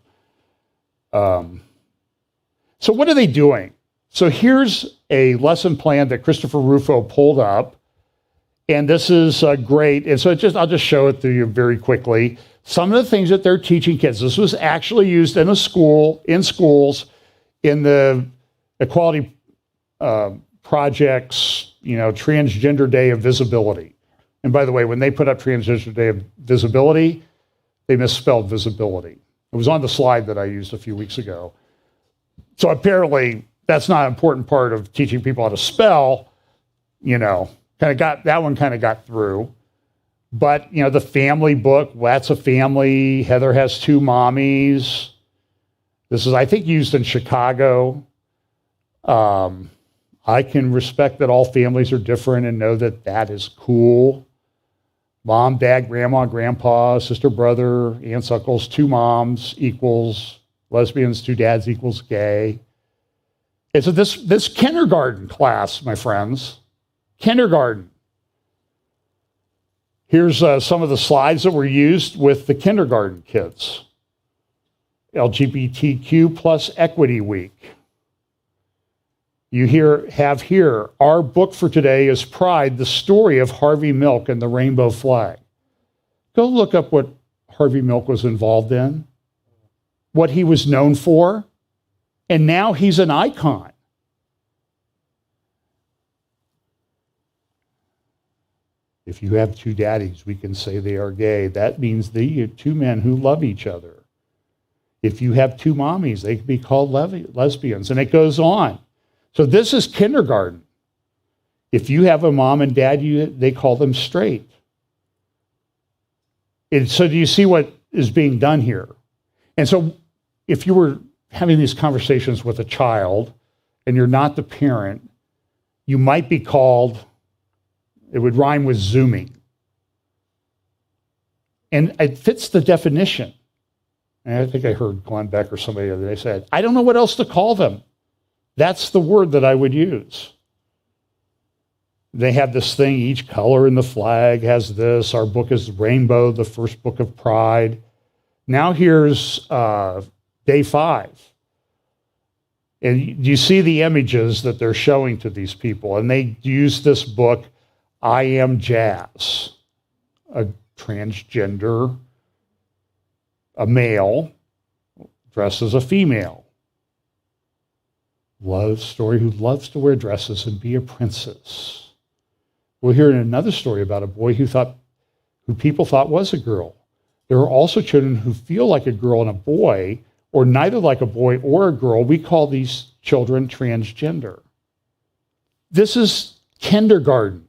what are they doing? So here's a lesson plan that Christopher Rufo pulled up. And this is great. And so I'll just show it to you very quickly. Some of the things that they're teaching kids. This was actually used in schools, in the Equality Project's, Transgender Day of Visibility. And by the way, when they put up Transgender Day of Visibility, they misspelled visibility. It was on the slide that I used a few weeks ago. So apparently that's not an important part of teaching people how to spell, that one kind of got through. But, the family book, that's a family. Heather has two mommies. This is, I think, used in Chicago. I can respect that all families are different and know that that is cool. Mom, dad, grandma, grandpa, sister, brother, aunts, uncles, two moms equals lesbians, two dads equals gay. And so this kindergarten class, my friends, kindergarten. Here's some of the slides that were used with the kindergarten kids. LGBTQ plus Equity Week. You have here, our book for today is Pride, the story of Harvey Milk and the rainbow flag. Go look up what Harvey Milk was involved in, what he was known for, and now he's an icon. If you have two daddies, we can say they are gay. That means the two men who love each other. If you have two mommies, they can be called lesbians, and it goes on. So this is kindergarten. If you have a mom and dad, they call them straight. And so do you see what is being done here? And so if you were having these conversations with a child and you're not the parent, you might be called, it would rhyme with zooming. And it fits the definition. And I think I heard Glenn Beck or somebody the other day said, I don't know what else to call them. That's the word that I would use. They have this thing, each color in the flag has this. Our book is Rainbow, the first book of Pride. Now here's day 5. And you see the images that they're showing to these people. And they use this book, I Am Jazz, a transgender, a male dressed as a female. Love story who loves to wear dresses and be a princess. We'll hear another story about a boy who people thought was a girl. There are also children who feel like a girl and a boy, or neither like a boy or a girl. We call these children transgender. This is kindergarten.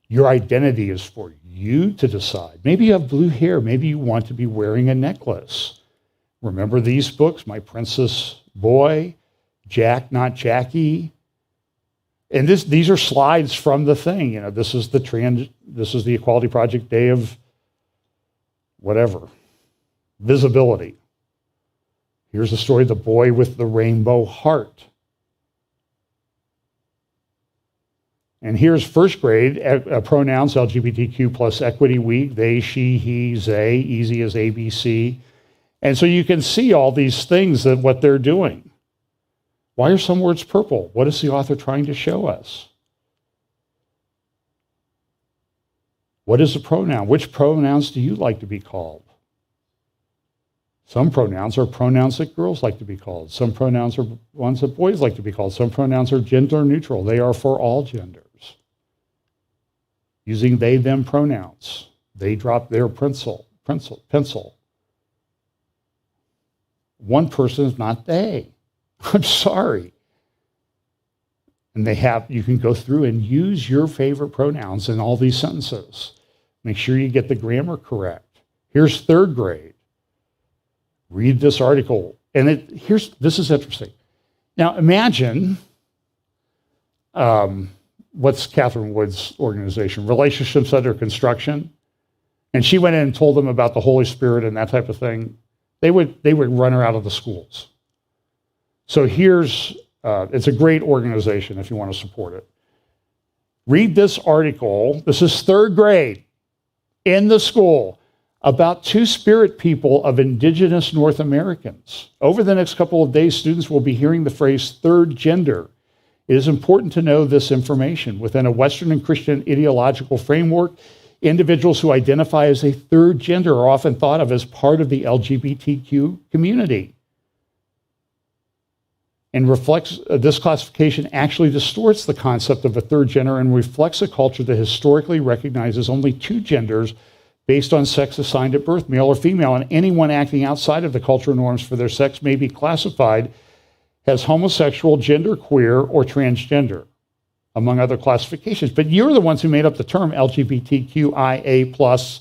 Your identity is for you to decide. Maybe you have blue hair. Maybe you want to be wearing a necklace. Remember these books, My Princess Boy, Jack, Not Jackie. And these are slides from the thing. You know, this is the Equality Project Day of whatever, visibility. Here's the story of the boy with the rainbow heart. And here's first grade pronouns, LGBTQ plus equity week, they, she, he, they, easy as ABC. And so you can see all these things that what they're doing. Why are some words purple? What is the author trying to show us? What is a pronoun? Which pronouns do you like to be called? Some pronouns are pronouns that girls like to be called. Some pronouns are ones that boys like to be called. Some pronouns are gender neutral. They are for all genders. Using they, them pronouns. They drop their pencil. One person is not they. I'm sorry. And you can go through and use your favorite pronouns in all these sentences. Make sure you get the grammar correct. Here's third grade. Read this article. And this is interesting. Now imagine, what's Catherine Wood's organization? Relationships Under Construction. And she went in and told them about the Holy Spirit and that type of thing. They would run her out of the schools. So it's a great organization if you want to support it. Read this article. This is third grade in the school about two spirit people of indigenous North Americans. Over the next couple of days, students will be hearing the phrase third gender. It is important to know this information. Within a Western and Christian ideological framework, individuals who identify as a third gender are often thought of as part of the LGBTQ community. And this classification actually distorts the concept of a third gender and reflects a culture that historically recognizes only two genders based on sex assigned at birth, male or female, and anyone acting outside of the cultural norms for their sex may be classified as homosexual, genderqueer, or transgender, among other classifications. But you're the ones who made up the term LGBTQIA plus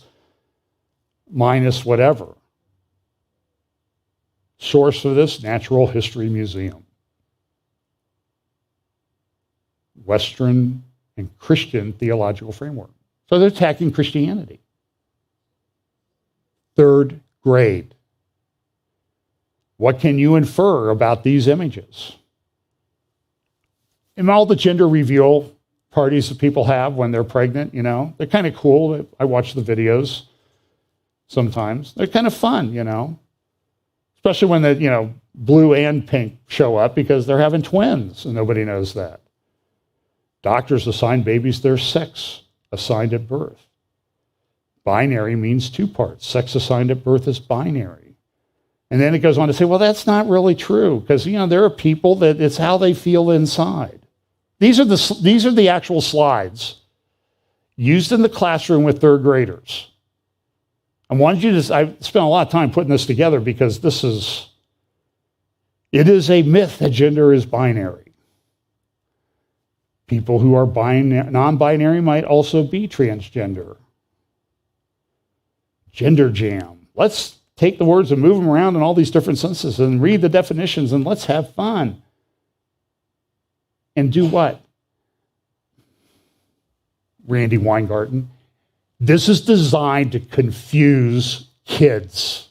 minus whatever. Source for this, Natural History Museum. Western and Christian theological framework. So they're attacking Christianity. Third grade. What can you infer about these images? And all the gender reveal parties that people have when they're pregnant, they're kind of cool. I watch the videos sometimes. They're kind of fun, especially when the, blue and pink show up because they're having twins and nobody knows that. Doctors assign babies their sex assigned at birth. Binary means two parts. Sex assigned at birth is binary. And then it goes on to say, well, that's not really true because, there are people that it's how they feel inside. These are the actual slides used in the classroom with third graders. I spent a lot of time putting this together because it is a myth that gender is binary. People who are non-binary might also be transgender. Gender jam. Let's take the words and move them around in all these different senses and read the definitions and let's have fun. And do what? Randy Weingarten. This is designed to confuse kids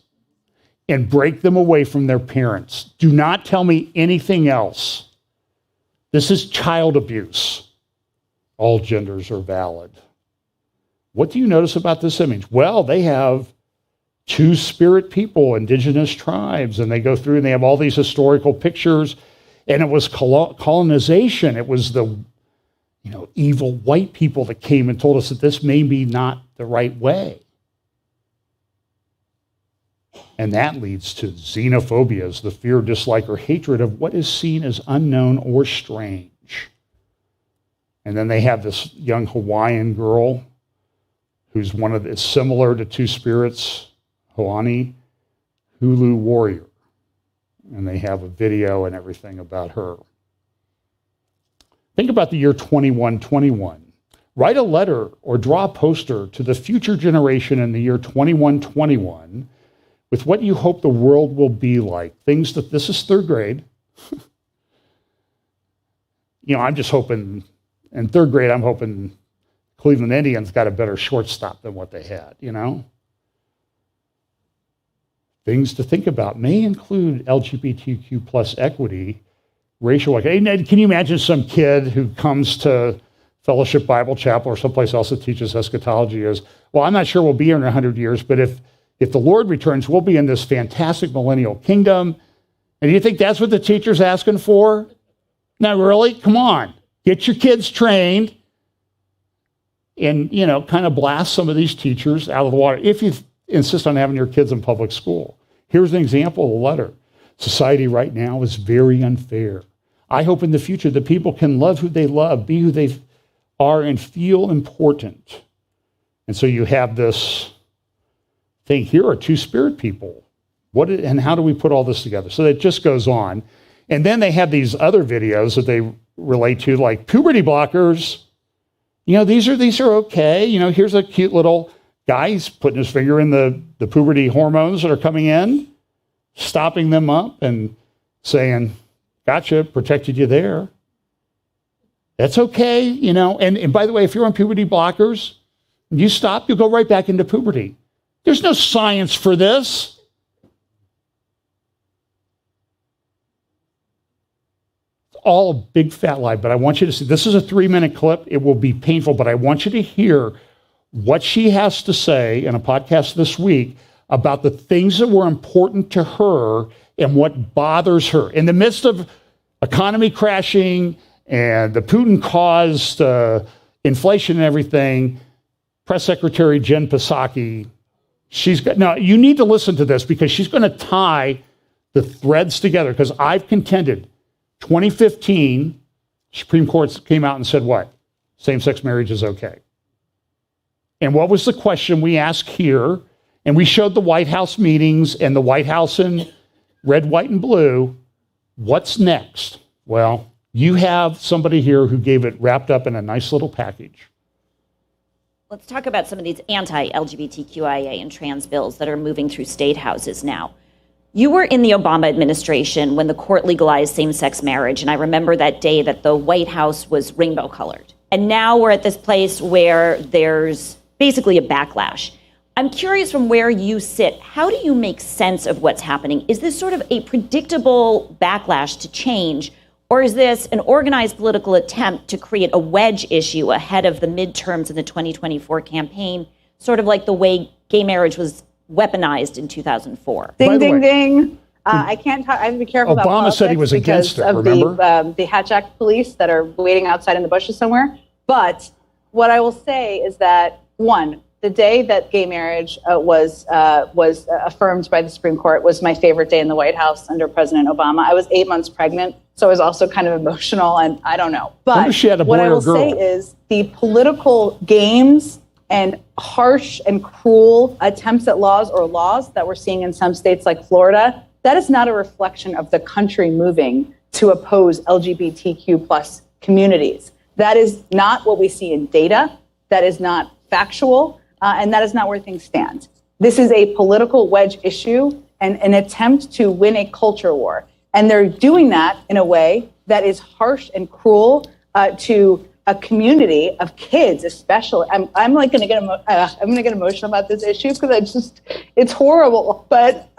and break them away from their parents. Do not tell me anything else. This is child abuse. All genders are valid. What do you notice about this image? Well, they have two-spirit people, indigenous tribes, and they go through and they have all these historical pictures, and it was colonization. It was the evil white people that came and told us that this may be not the right way. And that leads to xenophobia, the fear, dislike, or hatred of what is seen as unknown or strange. And then they have this young Hawaiian girl who's it's similar to Two Spirits, Hoani, Hulu Warrior. And they have a video and everything about her. Think about the year 2121. Write a letter or draw a poster to the future generation in the year 2121 with what you hope the world will be like. Things that, this is third grade. I'm just hoping, in third grade, I'm hoping Cleveland Indians got a better shortstop than what they had, Things to think about may include LGBTQ plus equity, racial equity. Can you imagine some kid who comes to Fellowship Bible Chapel or someplace else that teaches eschatology is, well, I'm not sure we'll be here in 100 years, but if the Lord returns, we'll be in this fantastic millennial kingdom. And do you think that's what the teacher's asking for? Not really. Come on. Get your kids trained and, kind of blast some of these teachers out of the water if you insist on having your kids in public school. Here's an example of the letter. Society right now is very unfair. I hope in the future that people can love who they love, be who they are, and feel important. And so you have this thing, here are two-spirit people. And how do we put all this together? So it just goes on. And then they have these other videos that they relate to, like puberty blockers. These are okay. Here's a cute little guy, he's putting his finger in the puberty hormones that are coming in, stopping them up and saying, gotcha, protected you there. That's okay, And by the way, if you're on puberty blockers, you stop, you'll go right back into puberty. There's no science for this. It's all a big fat lie, but I want you to see, this is a 3-minute clip. It will be painful, but I want you to hear what she has to say in a podcast this week about the things that were important to her and what bothers her. In the midst of economy crashing and the Putin-caused inflation and everything, Press Secretary Jen Psaki, now you need to listen to this because she's going to tie the threads together, because I've contended 2015, Supreme Court came out and said what? Same-sex marriage is okay. And what was the question we asked here? And we showed the White House meetings and the White House in red, white, and blue. What's next? Well, you have somebody here who gave it wrapped up in a nice little package. Let's talk about some of these anti-LGBTQIA and trans bills that are moving through state houses now. You were in the Obama administration when the court legalized same-sex marriage, and I remember that day that the White House was rainbow-colored. And now we're at this place where there's basically a backlash. I'm curious, from where you sit, how do you make sense of what's happening? Is this sort of a predictable backlash to change, or is this an organized political attempt to create a wedge issue ahead of the midterms in the 2024 campaign, sort of like the way gay marriage was weaponized in 2004? Ding, ding, ding. I can't talk. I have to be careful about Obama said he was against it, remember? The Hatch Act police that are waiting outside in the bushes somewhere. But what I will say is that, one, the day that gay marriage was affirmed by the Supreme Court was my favorite day in the White House under President Obama. I was 8 months pregnant, so I was also kind of emotional, and I don't know. But what I will say is the political games and harsh and cruel attempts at laws that we're seeing in some states like Florida, that is not a reflection of the country moving to oppose LGBTQ plus communities. That is not what we see in data. That is not factual. And that is not where things stand. This is a political wedge issue and an attempt to win a culture war. And they're doing that in a way that is harsh and cruel to a community of kids, especially. I'm like going to get I'm going to get emotional about this issue because it's horrible. But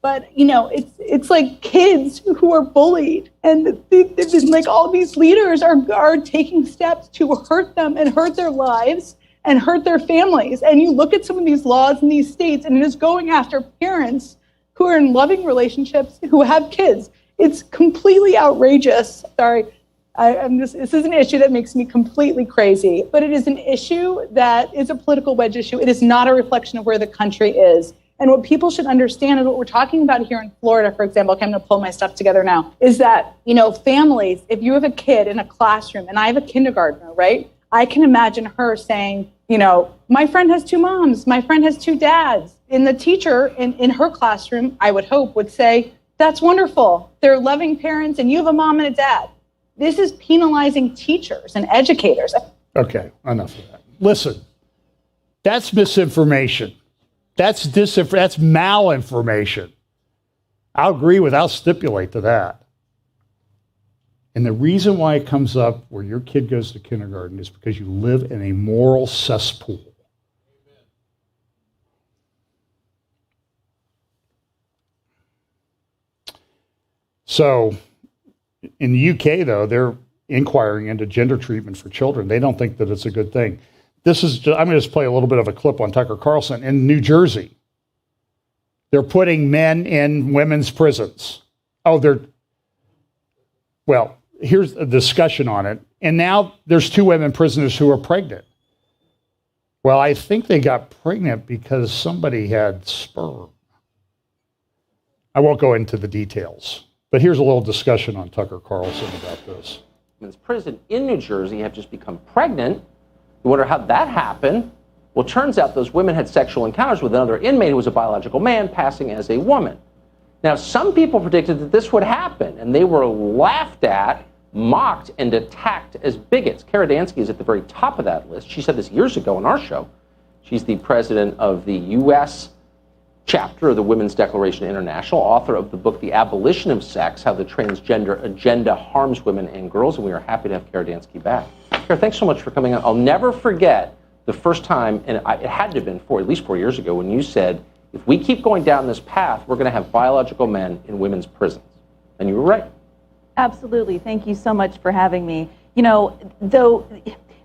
but it's like kids who are bullied, and like all these leaders are taking steps to hurt them and hurt their lives and hurt their families. And you look at some of these laws in these states, and it is going after parents who are in loving relationships, who have kids. It's completely outrageous. Sorry, this is an issue that makes me completely crazy, but it is an issue that is a political wedge issue. It is not a reflection of where the country is. And what people should understand, and what we're talking about here in Florida, for example, okay, I'm going to pull my stuff together now, is that, families, if you have a kid in a classroom, and I have a kindergartner, right? I can imagine her saying, my friend has 2 moms, my friend has 2 dads. And the teacher in her classroom, I would hope, would say, that's wonderful. They're loving parents, and you have a mom and a dad. This is penalizing teachers and educators. Okay, enough of that. Listen, that's misinformation. That's that's malinformation. I'll stipulate to that. And the reason why it comes up where your kid goes to kindergarten is because you live in a moral cesspool. So in the UK, though, they're inquiring into gender treatment for children. They don't think that it's a good thing. I'm going to just play a little bit of a clip on Tucker Carlson. In New Jersey, they're putting men in women's prisons. Here's a discussion on it. And now there's 2 women prisoners who are pregnant. Well, I think they got pregnant because somebody had sperm. I won't go into the details, but here's a little discussion on Tucker Carlson about this. Women's prison in New Jersey have just become pregnant. You wonder how that happened. Well, it turns out those women had sexual encounters with another inmate who was a biological man passing as a woman. Now, some people predicted that this would happen, and they were laughed at, mocked, and attacked as bigots. Kara Dansky is at the very top of that list. She said this years ago on our show. She's the president of the U.S. chapter of the Women's Declaration International, author of the book, The Abolition of Sex, How the Transgender Agenda Harms Women and Girls, and we are happy to have Kara Dansky back. Kara, thanks so much for coming on. I'll never forget the first time, and it had to have been at least 4 years ago, when you said, if we keep going down this path, we're going to have biological men in women's prisons. And you were right. Absolutely. Thank you so much for having me. Though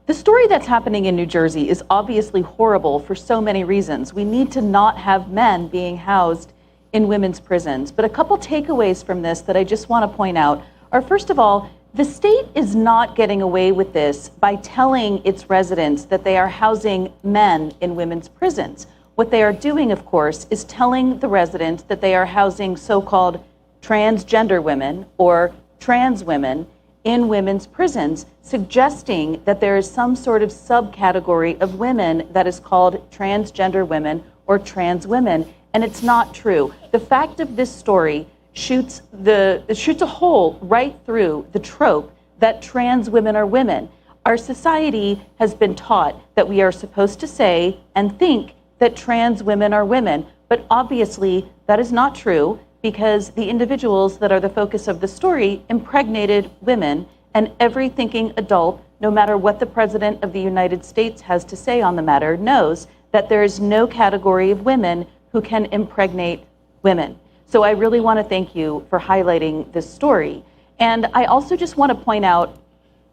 the story that's happening in New Jersey is obviously horrible for so many reasons. We need to not have men being housed in women's prisons. But a couple takeaways from this that I just want to point out are, first of all, the state is not getting away with this by telling its residents that they are housing men in women's prisons. What they are doing, of course, is telling the residents that they are housing so-called transgender women or trans women in women's prisons, suggesting that there is some sort of subcategory of women that is called transgender women or trans women, and it's not true. The fact of this story shoots a hole right through the trope that trans women are women. Our society has been taught that we are supposed to say and think that trans women are women, but obviously that is not true, because the individuals that are the focus of the story impregnated women, and every thinking adult, no matter what the President of the United States has to say on the matter, knows that there is no category of women who can impregnate women. So I really want to thank you for highlighting this story. And I also just want to point out.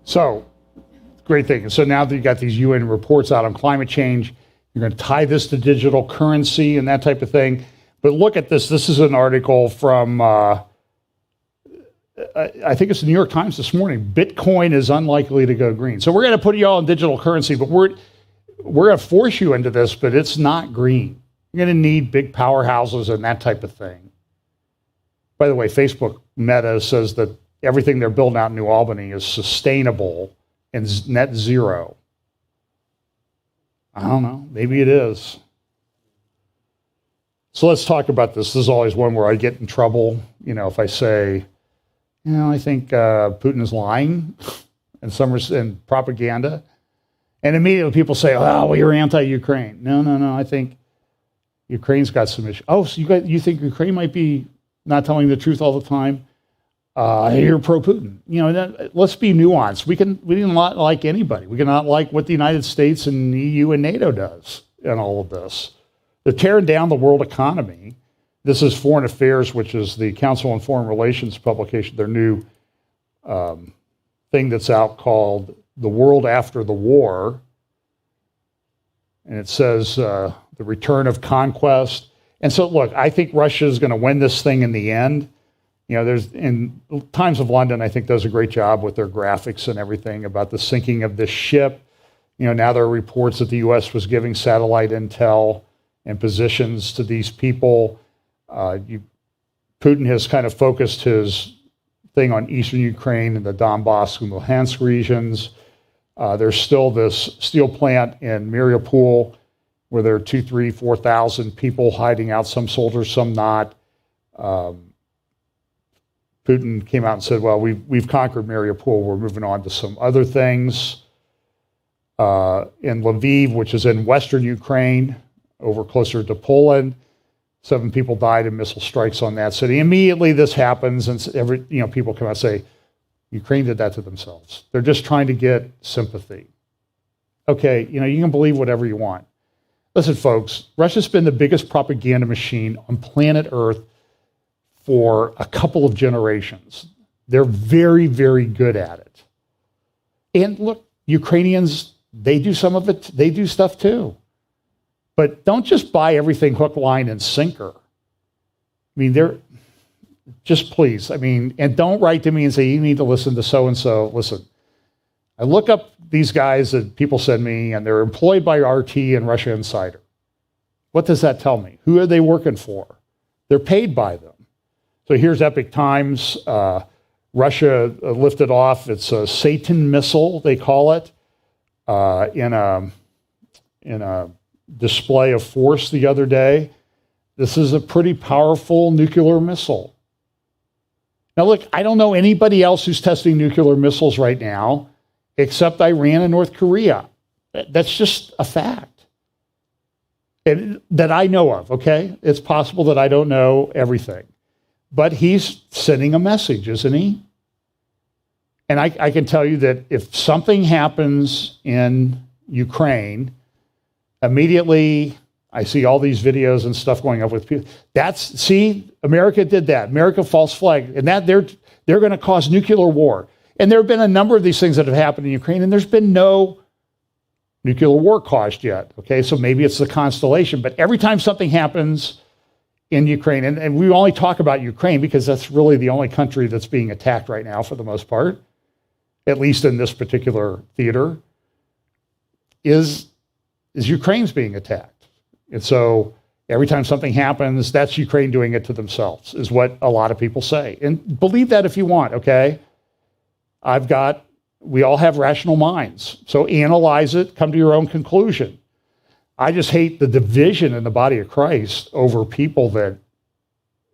So, great thing. So now that you got these UN reports out on climate change, you're going to tie this to digital currency and that type of thing. But look at this. This is an article from, I think it's the New York Times this morning. Bitcoin is unlikely to go green. So we're going to put you all in digital currency, but we're going to force you into this, but it's not green. You're going to need big powerhouses and that type of thing. By the way, Facebook Meta says that everything they're building out in New Albany is sustainable and net zero. I don't know. Maybe it is. So let's talk about this. This is always one where I get in trouble. If I say, I think Putin is lying and propaganda. And immediately people say, well, you're anti-Ukraine. No. I think Ukraine's got some issues. Oh, so you think Ukraine might be not telling the truth all the time? You're pro-Putin. Let's be nuanced. We can not like anybody. We cannot like what the United States and the EU and NATO does in all of this. They're tearing down the world economy. This is Foreign Affairs, which is the Council on Foreign Relations publication, their new thing that's out called The World After the War. And it says the return of conquest. And so, look, I think Russia is going to win this thing in the end. You know, there's in Times of London, I think, does a great job with their graphics and everything about the sinking of this ship. You know, now there are reports that the U.S. was giving satellite intel and positions to these people. Putin has kind of focused his thing on eastern Ukraine and the Donbass and Luhansk regions. There's still this steel plant in Mariupol where there are 2,000, 3,000, 4,000 people hiding out, some soldiers, some not. Putin came out and said, well, we've conquered Mariupol, we're moving on to some other things. In Lviv, which is in western Ukraine, over closer to Poland, 7 people died in missile strikes on that city. Immediately this happens, and people come out and say, Ukraine did that to themselves. They're just trying to get sympathy. Okay, you can believe whatever you want. Listen, folks, Russia's been the biggest propaganda machine on planet Earth for a couple of generations. They're very, very good at it. And look, Ukrainians, they do some of it, they do stuff too. But don't just buy everything hook, line, and sinker. I mean, just please, and don't write to me and say, you need to listen to so-and-so. Listen, I look up these guys that people send me, and they're employed by RT and Russia Insider. What does that tell me? Who are they working for? They're paid by them. So here's Epic Times. Russia lifted off, it's a Satan missile, they call it, in a display of force the other day. This is a pretty powerful nuclear missile. Now look, I don't know anybody else who's testing nuclear missiles right now except Iran and North Korea. That's just a fact. And that I know of, okay? It's possible that I don't know everything. But he's sending a message, isn't he? And I can tell you that if something happens in Ukraine, immediately I see all these videos and stuff going up with people. America did that. America false flag. And that they're going to cause nuclear war. And there have been a number of these things that have happened in Ukraine, and there's been no nuclear war caused yet. Okay, so maybe it's the constellation. But every time something happens in Ukraine, and we only talk about Ukraine because that's really the only country that's being attacked right now for the most part, at least in this particular theater, is Ukraine's being attacked. And so every time something happens, that's Ukraine doing it to themselves, is what a lot of people say. And believe that if you want, okay? We all have rational minds. So analyze it, come to your own conclusion. I just hate the division in the body of Christ over people that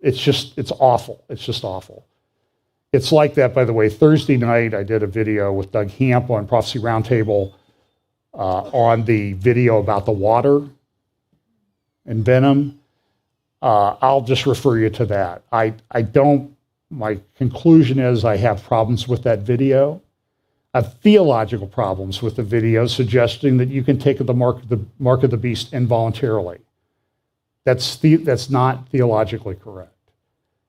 it's awful. It's just awful. It's like that, by the way. Thursday night, I did a video with Doug Hamp on Prophecy Roundtable on the video about the water and venom. I'll just refer you to that. My conclusion is I have problems with that video. I have theological problems with the video suggesting that you can take the mark of the beast involuntarily. That's not theologically correct.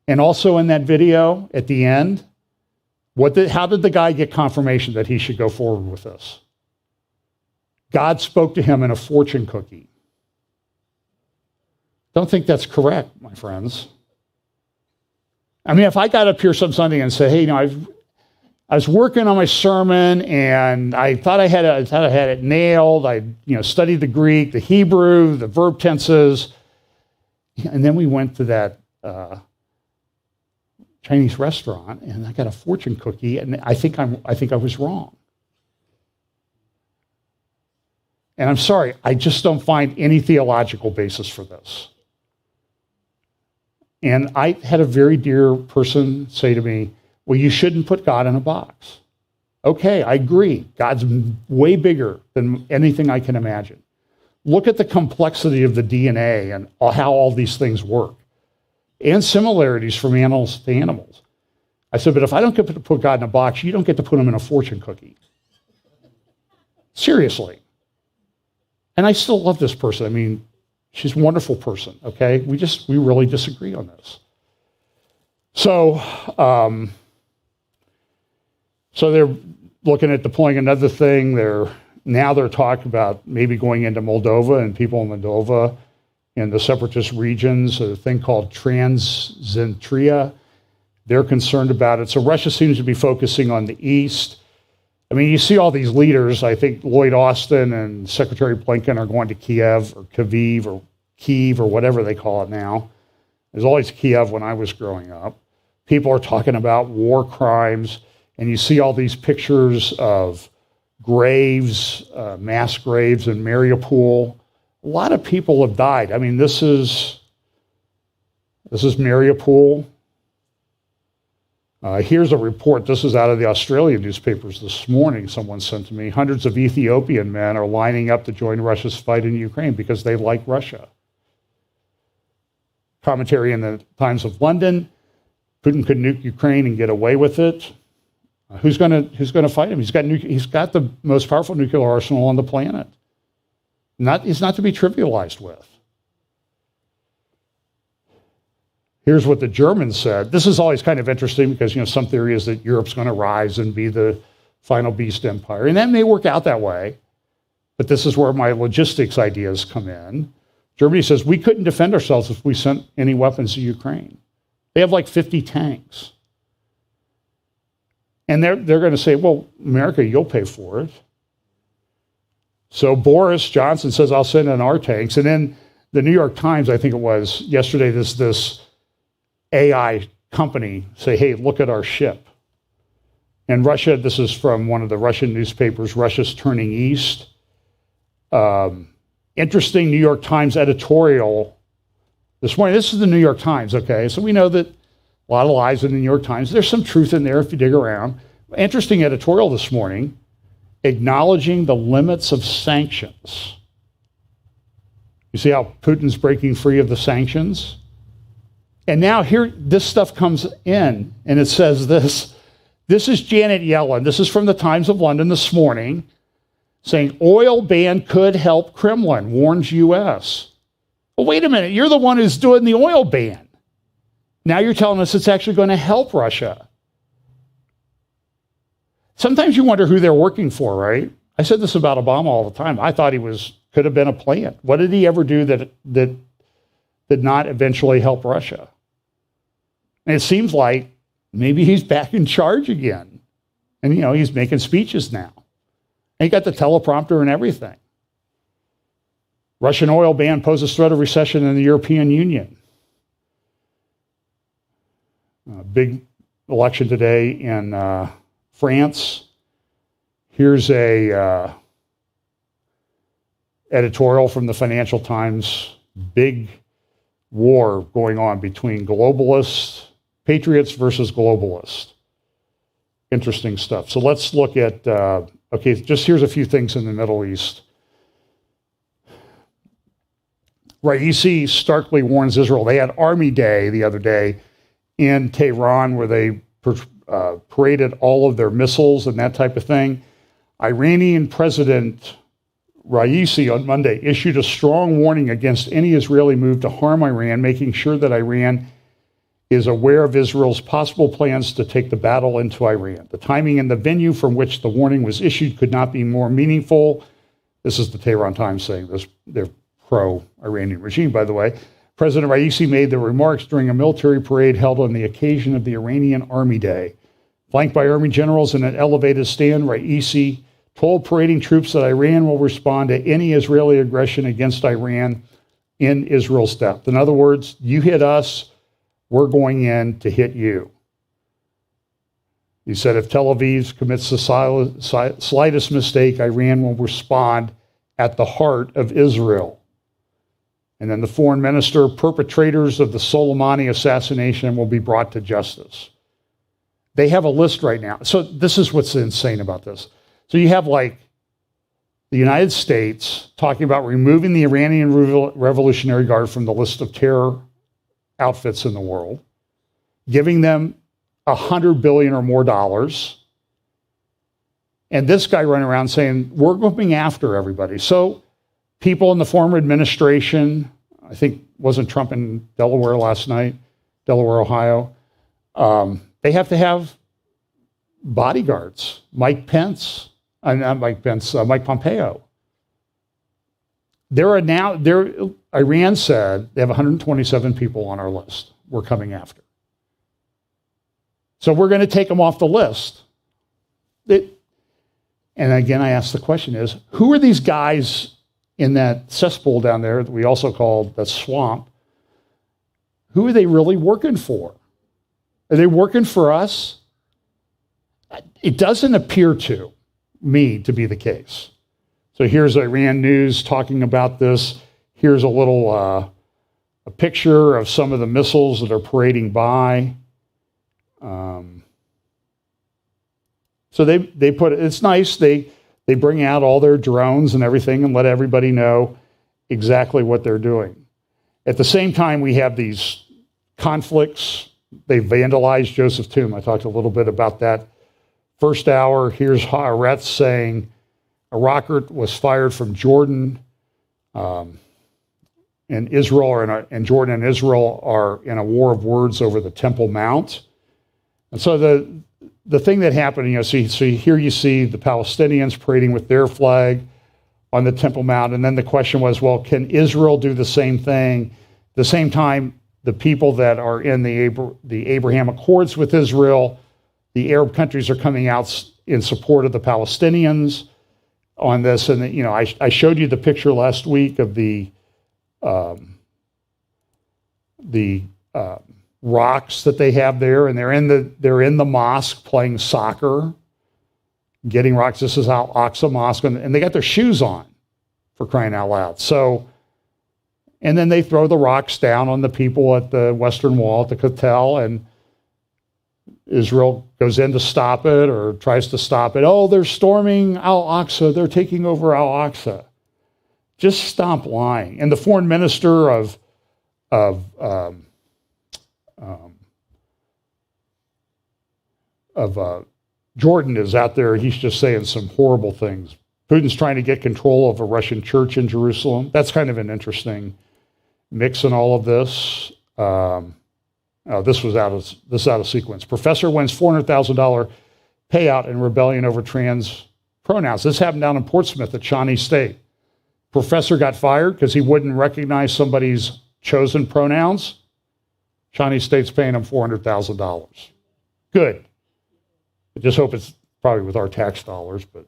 And also in that video, at the end, how did the guy get confirmation that he should go forward with this? God spoke to him in a fortune cookie. Don't think that's correct, my friends. If I got up here some Sunday and said, hey, I was working on my sermon and I thought I had it nailed. I studied the Greek, the Hebrew, the verb tenses, and then we went to that Chinese restaurant and I got a fortune cookie, and I think I was wrong. And I'm sorry, I just don't find any theological basis for this. And I had a very dear person say to me, well, you shouldn't put God in a box. Okay, I agree. God's way bigger than anything I can imagine. Look at the complexity of the DNA and how all these things work, and similarities from animals to animals. I said, but if I don't get to put God in a box, you don't get to put him in a fortune cookie. Seriously. And I still love this person. She's a wonderful person, okay? We really disagree on this. So, so they're looking at deploying another thing. Now they're talking about maybe going into Moldova and people in Moldova in the separatist regions, a thing called Transnistria. They're concerned about it. So Russia seems to be focusing on the east. I mean, you see all these leaders. I think Lloyd Austin and Secretary Blinken are going to Kiev or Kyiv or whatever they call it now. There's always Kiev when I was growing up. People are talking about war crimes, and you see all these pictures of graves, mass graves in Mariupol. A lot of people have died. I mean, this is Mariupol. Here's a report. This is out of the Australian newspapers this morning. Someone sent to me. Hundreds of Ethiopian men are lining up to join Russia's fight in Ukraine because they like Russia. Commentary in the Times of London. Putin could nuke Ukraine and get away with it. Who's going to fight him? He's got the most powerful nuclear arsenal on the planet. It's not to be trivialized with. Here's what the Germans said. This is always kind of interesting because, some theory is that Europe's going to rise and be the final beast empire. And that may work out that way. But this is where my logistics ideas come in. Germany says, we couldn't defend ourselves if we sent any weapons to Ukraine. They have like 50 tanks. And they're going to say, well, America, you'll pay for it. So Boris Johnson says, I'll send in our tanks. And then the New York Times, I think it was yesterday, this AI company say, hey, look at our ship. And Russia, this is from one of the Russian newspapers, Russia's turning east. Interesting New York Times editorial this morning. This is the New York Times, okay? So we know that a lot of lies in the New York Times. There's some truth in there if you dig around. Interesting editorial this morning, acknowledging the limits of sanctions. You see how Putin's breaking free of the sanctions? And now here, this stuff comes in, and it says this. This is Janet Yellen. This is from the Times of London this morning, saying oil ban could help Kremlin, warns U.S. Well, wait a minute. You're the one who's doing the oil ban. Now you're telling us it's actually going to help Russia. Sometimes you wonder who they're working for, right? I said this about Obama all the time. I thought could have been a plant. What did he ever do that did not eventually help Russia? And it seems like maybe he's back in charge again. And, he's making speeches now. And he got the teleprompter and everything. Russian oil ban poses threat of recession in the European Union. Big election today in France. Here's a editorial from the Financial Times. Big war going on between globalists, patriots versus globalists. Interesting stuff. So let's look at, just here's a few things in the Middle East. Raisi starkly warns Israel. They had Army Day the other day in Tehran where they paraded all of their missiles and that type of thing. Iranian President Raisi on Monday issued a strong warning against any Israeli move to harm Iran, making sure that Iran is aware of Israel's possible plans to take the battle into Iran. The timing and the venue from which the warning was issued could not be more meaningful. This is the Tehran Times saying this. They're pro-Iranian regime, by the way. President Raisi made the remarks during a military parade held on the occasion of the Iranian Army Day. Flanked by Army generals in an elevated stand, Raisi told parading troops that Iran will respond to any Israeli aggression against Iran in Israel's depth. In other words, you hit us, we're going in to hit you. He said if Tel Aviv commits the slightest mistake, Iran will respond at the heart of Israel. And then the foreign minister, perpetrators of the Soleimani assassination will be brought to justice. They have a list right now. So this is what's insane about this. So you have like the United States talking about removing the Iranian Revolutionary Guard from the list of terror outfits in the world, giving them $100 billion or more dollars. And this guy running around saying, we're going after everybody. So people in the former administration, I think, wasn't Trump in Delaware last night? Delaware, Ohio. They have to have bodyguards. Mike Pompeo. Iran said they have 127 people on our list we're coming after. So we're going to take them off the list. And again, I ask the question is, who are these guys in that cesspool down there that we also call the swamp? Who are they really working for? Are they working for us? It doesn't appear to me to be the case. So here's Iran News talking about this. Here's a little a picture of some of the missiles that are parading by. So they put it's nice. They bring out all their drones and everything and let everybody know exactly what they're doing. At the same time, we have these conflicts. They vandalized Joseph's tomb. I talked a little bit about that. First hour, here's Haaretz saying a rocket was fired from Jordan. And Israel and Jordan and Israel are in a war of words over the Temple Mount. And so the thing that happened, so here you see the Palestinians parading with their flag on the Temple Mount. And then the question was, well, can Israel do the same thing? At the same time, the people that are in the Abraham Accords with Israel, the Arab countries are coming out in support of the Palestinians on this. And, I showed you the picture last week of the rocks that they have there, and they're in the mosque playing soccer, getting rocks. This is Al-Aqsa Mosque, and they got their shoes on, for crying out loud. So, and then they throw the rocks down on the people at the Western Wall, at the Kotel, and Israel goes in to stop it or tries to stop it. Oh, they're storming Al-Aqsa. They're taking over Al-Aqsa. Just stop lying. And the foreign minister of Jordan is out there. He's just saying some horrible things. Putin's trying to get control of a Russian church in Jerusalem. That's kind of an interesting mix in all of this. This was out of sequence. Professor wins $400,000 payout in rebellion over trans pronouns. This happened down in Portsmouth at Shawnee State. Professor got fired because he wouldn't recognize somebody's chosen pronouns. Shawnee State's paying him $400,000. Good. I just hope it's probably with our tax dollars, but.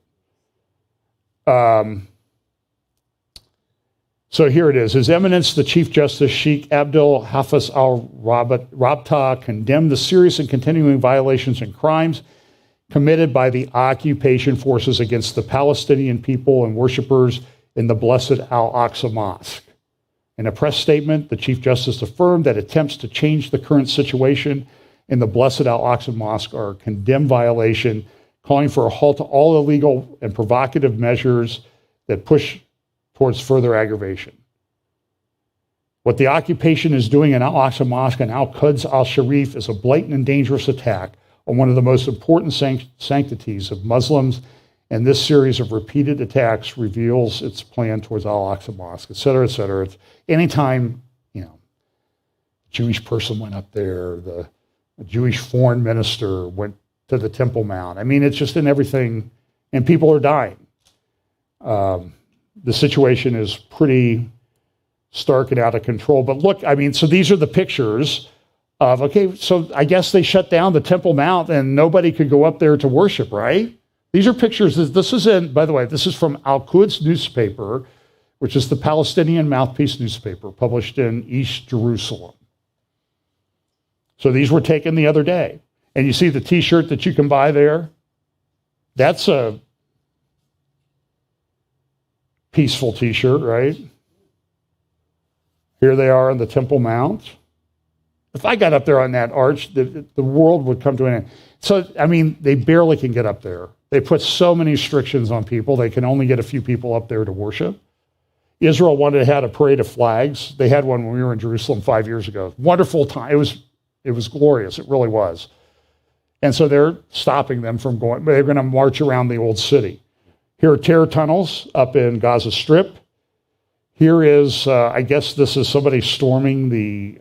So here it is. His Eminence, the Chief Justice Sheikh Abdul Hafiz al-Rabta, condemned the serious and continuing violations and crimes committed by the occupation forces against the Palestinian people and worshipers in the blessed Al-Aqsa Mosque. In a press statement, the Chief Justice affirmed that attempts to change the current situation in the blessed Al-Aqsa Mosque are a condemned violation, calling for a halt to all illegal and provocative measures that push towards further aggravation. What the occupation is doing in Al-Aqsa Mosque and Al-Quds al-Sharif is a blatant and dangerous attack on one of the most important sanctities of Muslims, and this series of repeated attacks reveals its plan towards Al-Aqsa Mosque, et cetera, et cetera. It's anytime, a Jewish person went up there, a Jewish foreign minister went to the Temple Mount. I mean, it's just in everything, and people are dying. The situation is pretty stark and out of control. But look, so these are the pictures of, so I guess they shut down the Temple Mount and nobody could go up there to worship, right? These are pictures. This is by the way, this is from Al-Quds newspaper, which is the Palestinian mouthpiece newspaper published in East Jerusalem. So these were taken the other day. And you see the t-shirt that you can buy there? That's a peaceful t-shirt, right? Here they are on the Temple Mount. If I got up there on that arch, the world would come to an end. So, they barely can get up there. They put so many restrictions on people. They can only get a few people up there to worship. Israel wanted to have a parade of flags. They had one when we were in Jerusalem 5 years ago. Wonderful time. It was glorious. It really was. And so they're stopping them from going. They're going to march around the old city. Here are terror tunnels up in Gaza Strip. Here is, I guess this is somebody storming the,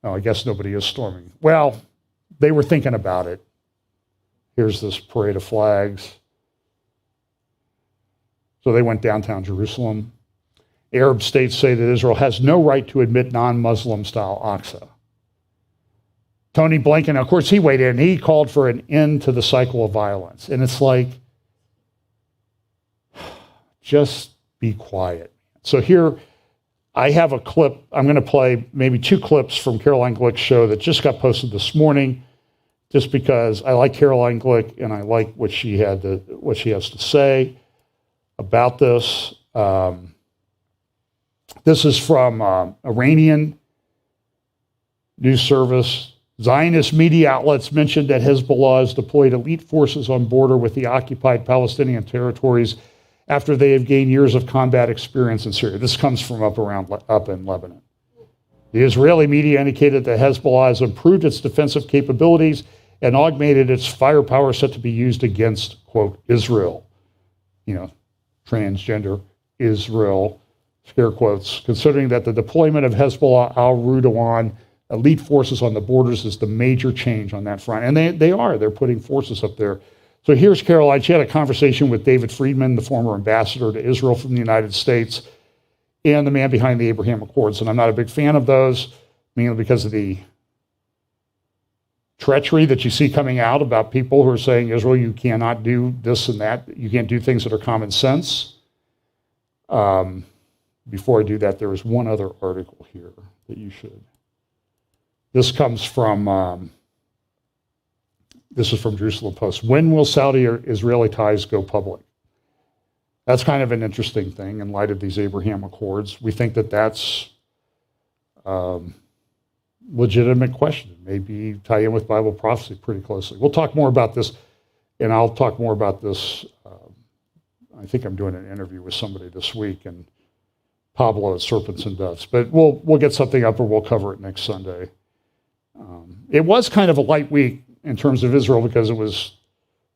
I guess nobody is storming. Well, they were thinking about it. Here's this parade of flags. So they went downtown Jerusalem. Arab states say that Israel has no right to admit non-Muslim style Aqsa. Tony Blinken, of course, he weighed in. He called for an end to the cycle of violence. And it's like, just be quiet. So here, I have a clip. I'm going to play maybe 2 clips from Caroline Glick's show that just got posted this morning, just because I like Caroline Glick and I like what she has to say about this. This is from Iranian news service. Zionist media outlets mentioned that Hezbollah has deployed elite forces on border with the occupied Palestinian territories after they have gained years of combat experience in Syria. This comes from up in Lebanon. The Israeli media indicated that Hezbollah has improved its defensive capabilities and augmented its firepower set to be used against, quote, Israel. Transgender Israel, scare quotes, considering that the deployment of Hezbollah al-Rudawan elite forces on the borders is the major change on that front. And they're putting forces up there. So here's Caroline. She had a conversation with David Friedman, the former ambassador to Israel from the United States, and the man behind the Abraham Accords. And I'm not a big fan of those, mainly because of the treachery that you see coming out about people who are saying, Israel, you cannot do this and that. You can't do things that are common sense. Before I do that, there is one other article here that you should. This comes from... This is from Jerusalem Post. When will Saudi-Israeli ties go public? That's kind of an interesting thing in light of these Abraham Accords. We think that that's legitimate question. Maybe tie in with Bible prophecy pretty closely. We'll talk more about this, and I'll talk more about this. I think I'm doing an interview with somebody this week, and Pablo at Serpents and Doves. But we'll get something up, or we'll cover it next Sunday. It was kind of a light week in terms of Israel because it was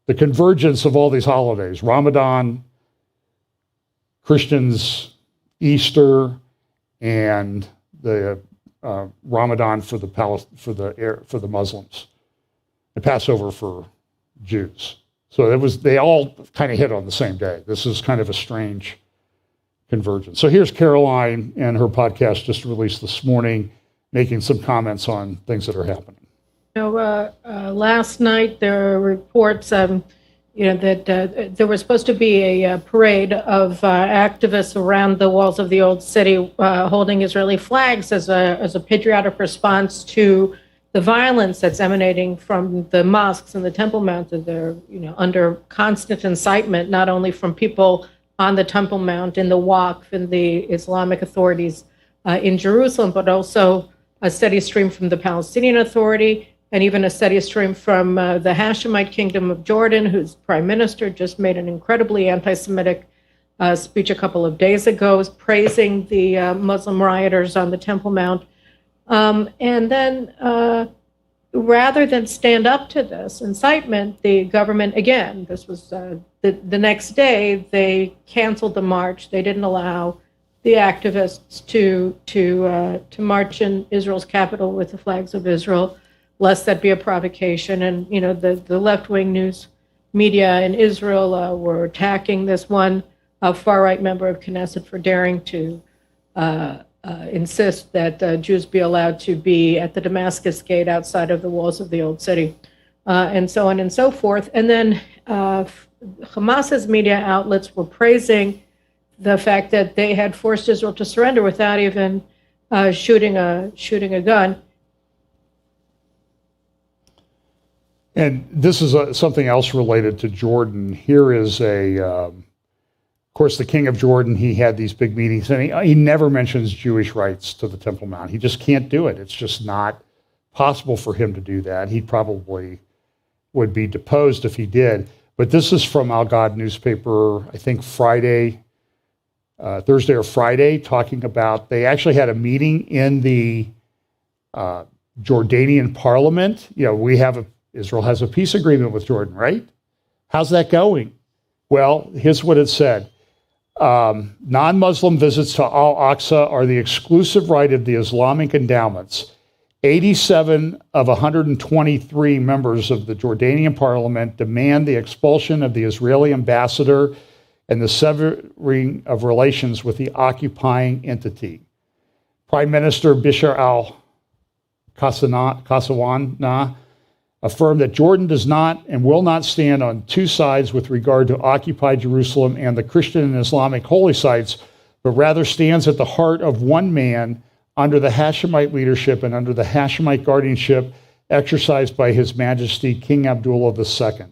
the convergence of all these holidays: Ramadan, Christians, Easter, and the Ramadan for the Muslims, and Passover for Jews. So they all kind of hit on the same day. This is kind of a strange convergence. So here's Caroline and her podcast just released this morning, making some comments on things that are happening. Last night there were reports, that there was supposed to be a parade of activists around the walls of the old city holding Israeli flags as a patriotic response to the violence that's emanating from the mosques and the Temple Mount. They're under constant incitement, not only from people on the Temple Mount, in the Waqf, and the Islamic authorities in Jerusalem, but also a steady stream from the Palestinian Authority, and even a steady stream from the Hashemite Kingdom of Jordan, whose prime minister just made an incredibly anti-Semitic speech a couple of days ago, praising the Muslim rioters on the Temple Mount. And then, rather than stand up to this incitement, the government, again, this was the next day, they canceled the march. They didn't allow the activists to march in Israel's capital with the flags of Israel, lest that be a provocation. And, the left-wing news media in Israel were attacking this one far-right member of Knesset for daring to insist that Jews be allowed to be at the Damascus Gate outside of the walls of the old city, and so on and so forth. And then Hamas's media outlets were praising the fact that they had forced Israel to surrender without even shooting a gun. And this is something else related to Jordan. Here is of course, the king of Jordan, he had these big meetings, and he never mentions Jewish rights to the Temple Mount. He just can't do it. It's just not possible for him to do that. He probably would be deposed if he did. But this is from Al Gad newspaper, I think Thursday or Friday, talking about, they actually had a meeting in the Jordanian parliament. Israel has a peace agreement with Jordan, right? How's that going? Well, here's what it said. Non-Muslim visits to Al-Aqsa are the exclusive right of the Islamic endowments. 87 of 123 members of the Jordanian parliament demand the expulsion of the Israeli ambassador and the severing of relations with the occupying entity. Prime Minister Bashar al-Kassawana affirmed that Jordan does not and will not stand on two sides with regard to occupied Jerusalem and the Christian and Islamic holy sites, but rather stands at the heart of one man under the Hashemite leadership and under the Hashemite guardianship exercised by His Majesty King Abdullah II.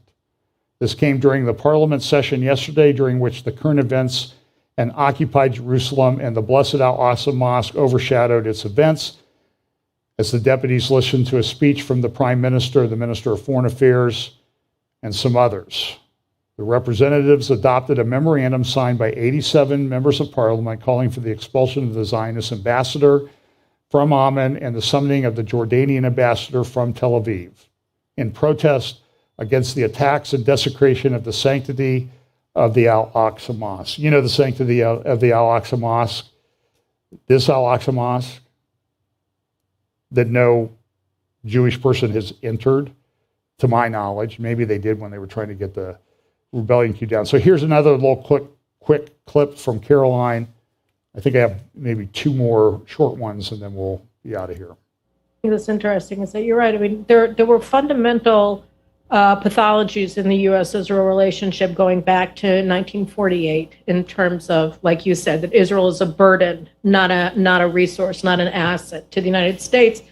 This came during the parliament session yesterday, during which the current events and occupied Jerusalem and the Blessed Al-Aqsa Mosque overshadowed its events, as the deputies listened to a speech from the Prime Minister, the Minister of Foreign Affairs, and some others. The representatives adopted a memorandum signed by 87 members of parliament calling for the expulsion of the Zionist ambassador from Amman and the summoning of the Jordanian ambassador from Tel Aviv in protest against the attacks and desecration of the sanctity of the Al-Aqsa Mosque. You know the sanctity of the Al-Aqsa Mosque? This Al-Aqsa Mosque that no Jewish person has entered, to my knowledge. Maybe they did when they were trying to get the rebellion queued down. So here's another little quick clip from Caroline. I think I have maybe two more short ones, and then we'll be out of here. I think that's interesting is that you're right. I mean, there were fundamental pathologies in the U.S.-Israel relationship going back to 1948 in terms of, like you said, that Israel is a burden, not a resource, not an asset to the United States.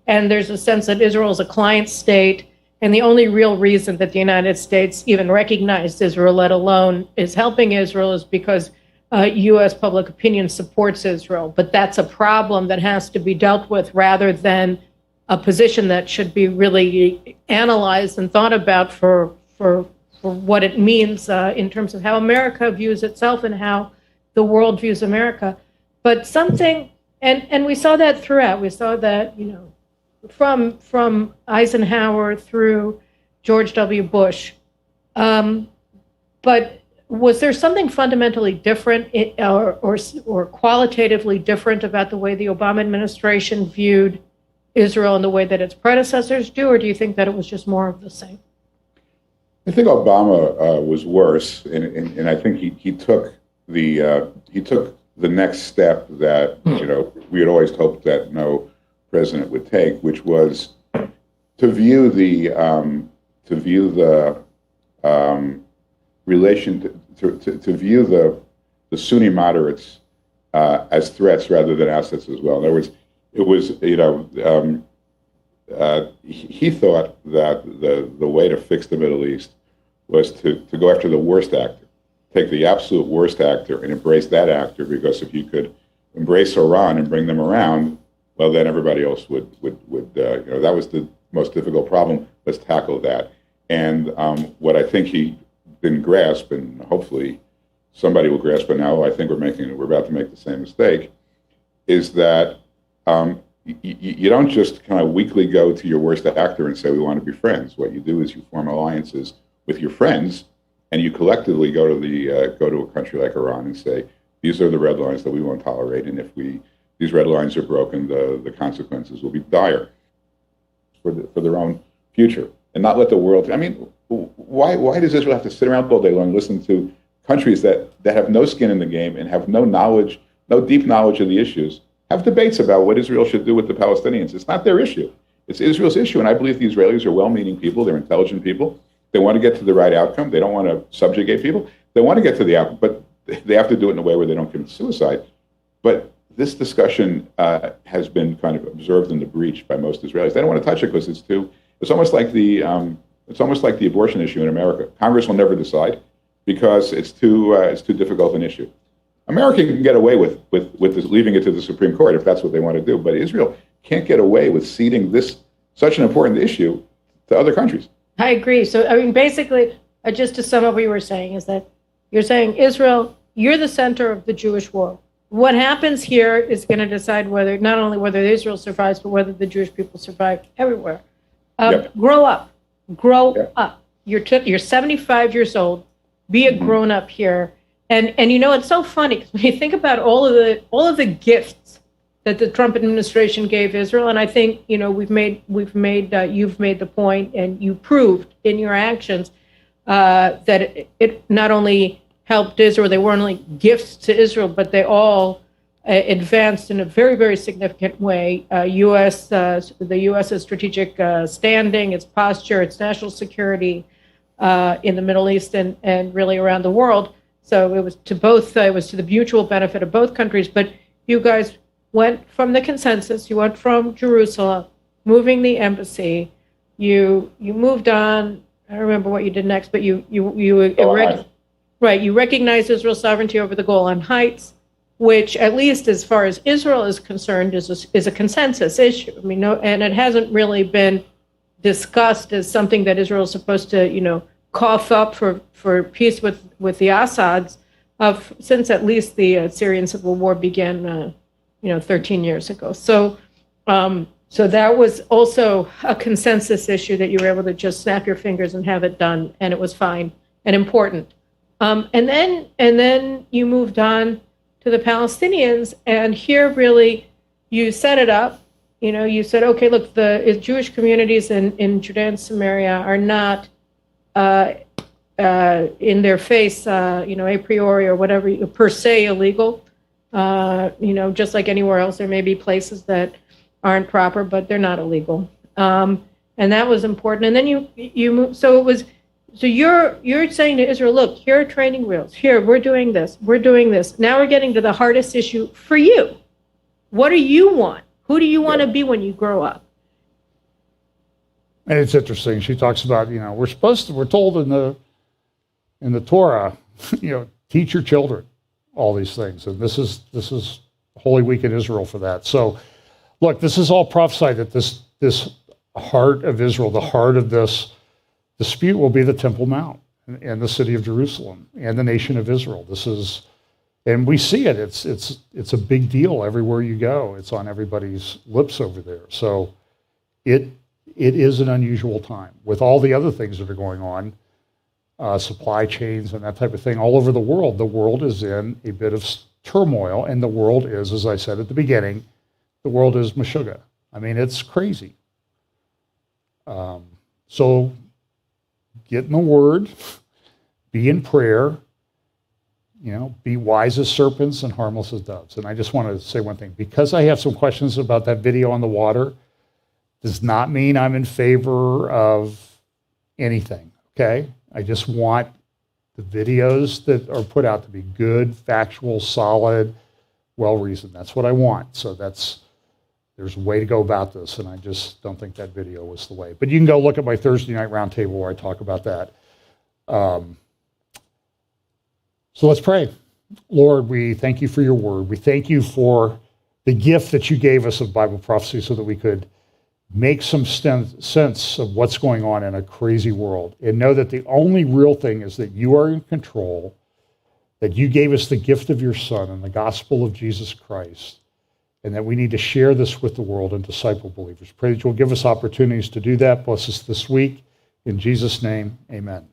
And there's a sense that Israel is a client state, and the only real reason that the United States even recognized Israel, let alone is helping Israel, is because U.S. public opinion supports Israel. But that's a problem that has to be dealt with rather than a position that should be really analyzed and thought about for what it means in terms of how America views itself and how the world views America. But something, and we saw that throughout. We saw that, from Eisenhower through George W. Bush. But was there something fundamentally different or qualitatively different about the way the Obama administration viewed Israel in the way that its predecessors do, or do you think that it was just more of the same? I think Obama was worse, and I think he took the next step that we had always hoped that no president would take, which was to view the Sunni moderates as threats rather than assets as well. In other words, it was he thought that the way to fix the Middle East was to go after the worst actor, take the absolute worst actor and embrace that actor, because if you could embrace Iran and bring them around, well, then everybody else would that was the most difficult problem. Let's tackle that. And what I think he didn't grasp, and hopefully somebody will grasp it now, I think we're about to make the same mistake, is that you don't just kind of weakly go to your worst actor and say, we want to be friends. What you do is you form alliances with your friends, and you collectively go to a country like Iran and say, these are the red lines that we won't tolerate, and if these red lines are broken, the consequences will be dire for their own future, and not let the world. I mean, why does Israel have to sit around all day long and listen to countries that have no skin in the game and have no knowledge, no deep knowledge of the issues, have debates about what Israel should do with the Palestinians? It's not their issue. It's Israel's issue, and I believe the Israelis are well-meaning people. They're intelligent people. They want to get to the right outcome. They don't want to subjugate people. They want to get to the outcome, but they have to do it in a way where they don't commit suicide. But this discussion has been kind of observed in the breach by most Israelis. They don't want to touch it because it's almost like the abortion issue in America. Congress will never decide because it's too difficult an issue. America can get away with this, leaving it to the Supreme Court if that's what they want to do, but Israel can't get away with ceding such an important issue to other countries. I agree. So, I mean, basically, just to sum up what you were saying, is that you're saying, Israel, you're the center of the Jewish world. What happens here is going to decide not only whether Israel survives, but whether the Jewish people survive everywhere. Grow up. Grow up. You're 75 years old. Be a grown-up here And you know, it's so funny because when you think about all of the gifts that the Trump administration gave Israel, and I think, you know, you've made the point, and you proved in your actions that it not only helped Israel, they weren't only gifts to Israel, but they all advanced in a very, very significant way. The U.S.'s strategic standing, its posture, its national security in the Middle East and really around the world. So it was to the mutual benefit of both countries. But you guys went from the consensus, you went from Jerusalem, moving the embassy, you moved on. I don't remember what you did next, but you recognized Israel's sovereignty over the Golan Heights, which, at least as far as Israel is concerned, is a consensus issue. I mean, and it hasn't really been discussed as something that Israel is supposed to, you know, cough up for peace with the Assads since at least the Syrian civil war began, 13 years ago. So that was also a consensus issue that you were able to just snap your fingers and have it done, and it was fine and important. And then you moved on to the Palestinians, and here really you set it up. You know, you said, okay, look, the Jewish communities in Judea and Samaria are not in their face, a priori or whatever, per se illegal. Just like anywhere else, there may be places that aren't proper, but they're not illegal. And that was important. And then you move. So you're saying to Israel, look, here are training wheels. Here, we're doing this. We're doing this. Now we're getting to the hardest issue for you. What do you want? Who do you want to be when you grow up? And it's interesting. She talks about, we're told in the Torah, teach your children all these things. And this is Holy Week in Israel for that. So look, this is all prophesied that this heart of Israel, the heart of this dispute will be the Temple Mount and the city of Jerusalem and the nation of Israel. And we see it. It's a big deal everywhere you go. It's on everybody's lips over there. So it is an unusual time with all the other things that are going on, supply chains and that type of thing all over the world. The world is in a bit of turmoil, and the world is, as I said at the beginning, the world is Meshugge. I mean, it's crazy. So get in the Word, be in prayer, be wise as serpents and harmless as doves. And I just want to say one thing. Because I have some questions about that video on the water, does not mean I'm in favor of anything, okay? I just want the videos that are put out to be good, factual, solid, well-reasoned. That's what I want. So there's a way to go about this, and I just don't think that video was the way. But you can go look at my Thursday night roundtable where I talk about that. So let's pray. Lord, we thank you for your word. We thank you for the gift that you gave us of Bible prophecy so that we could make some sense of what's going on in a crazy world and know that the only real thing is that you are in control, that you gave us the gift of your Son and the gospel of Jesus Christ, and that we need to share this with the world and disciple believers. Pray that you'll give us opportunities to do that. Bless us this week. In Jesus' name, amen.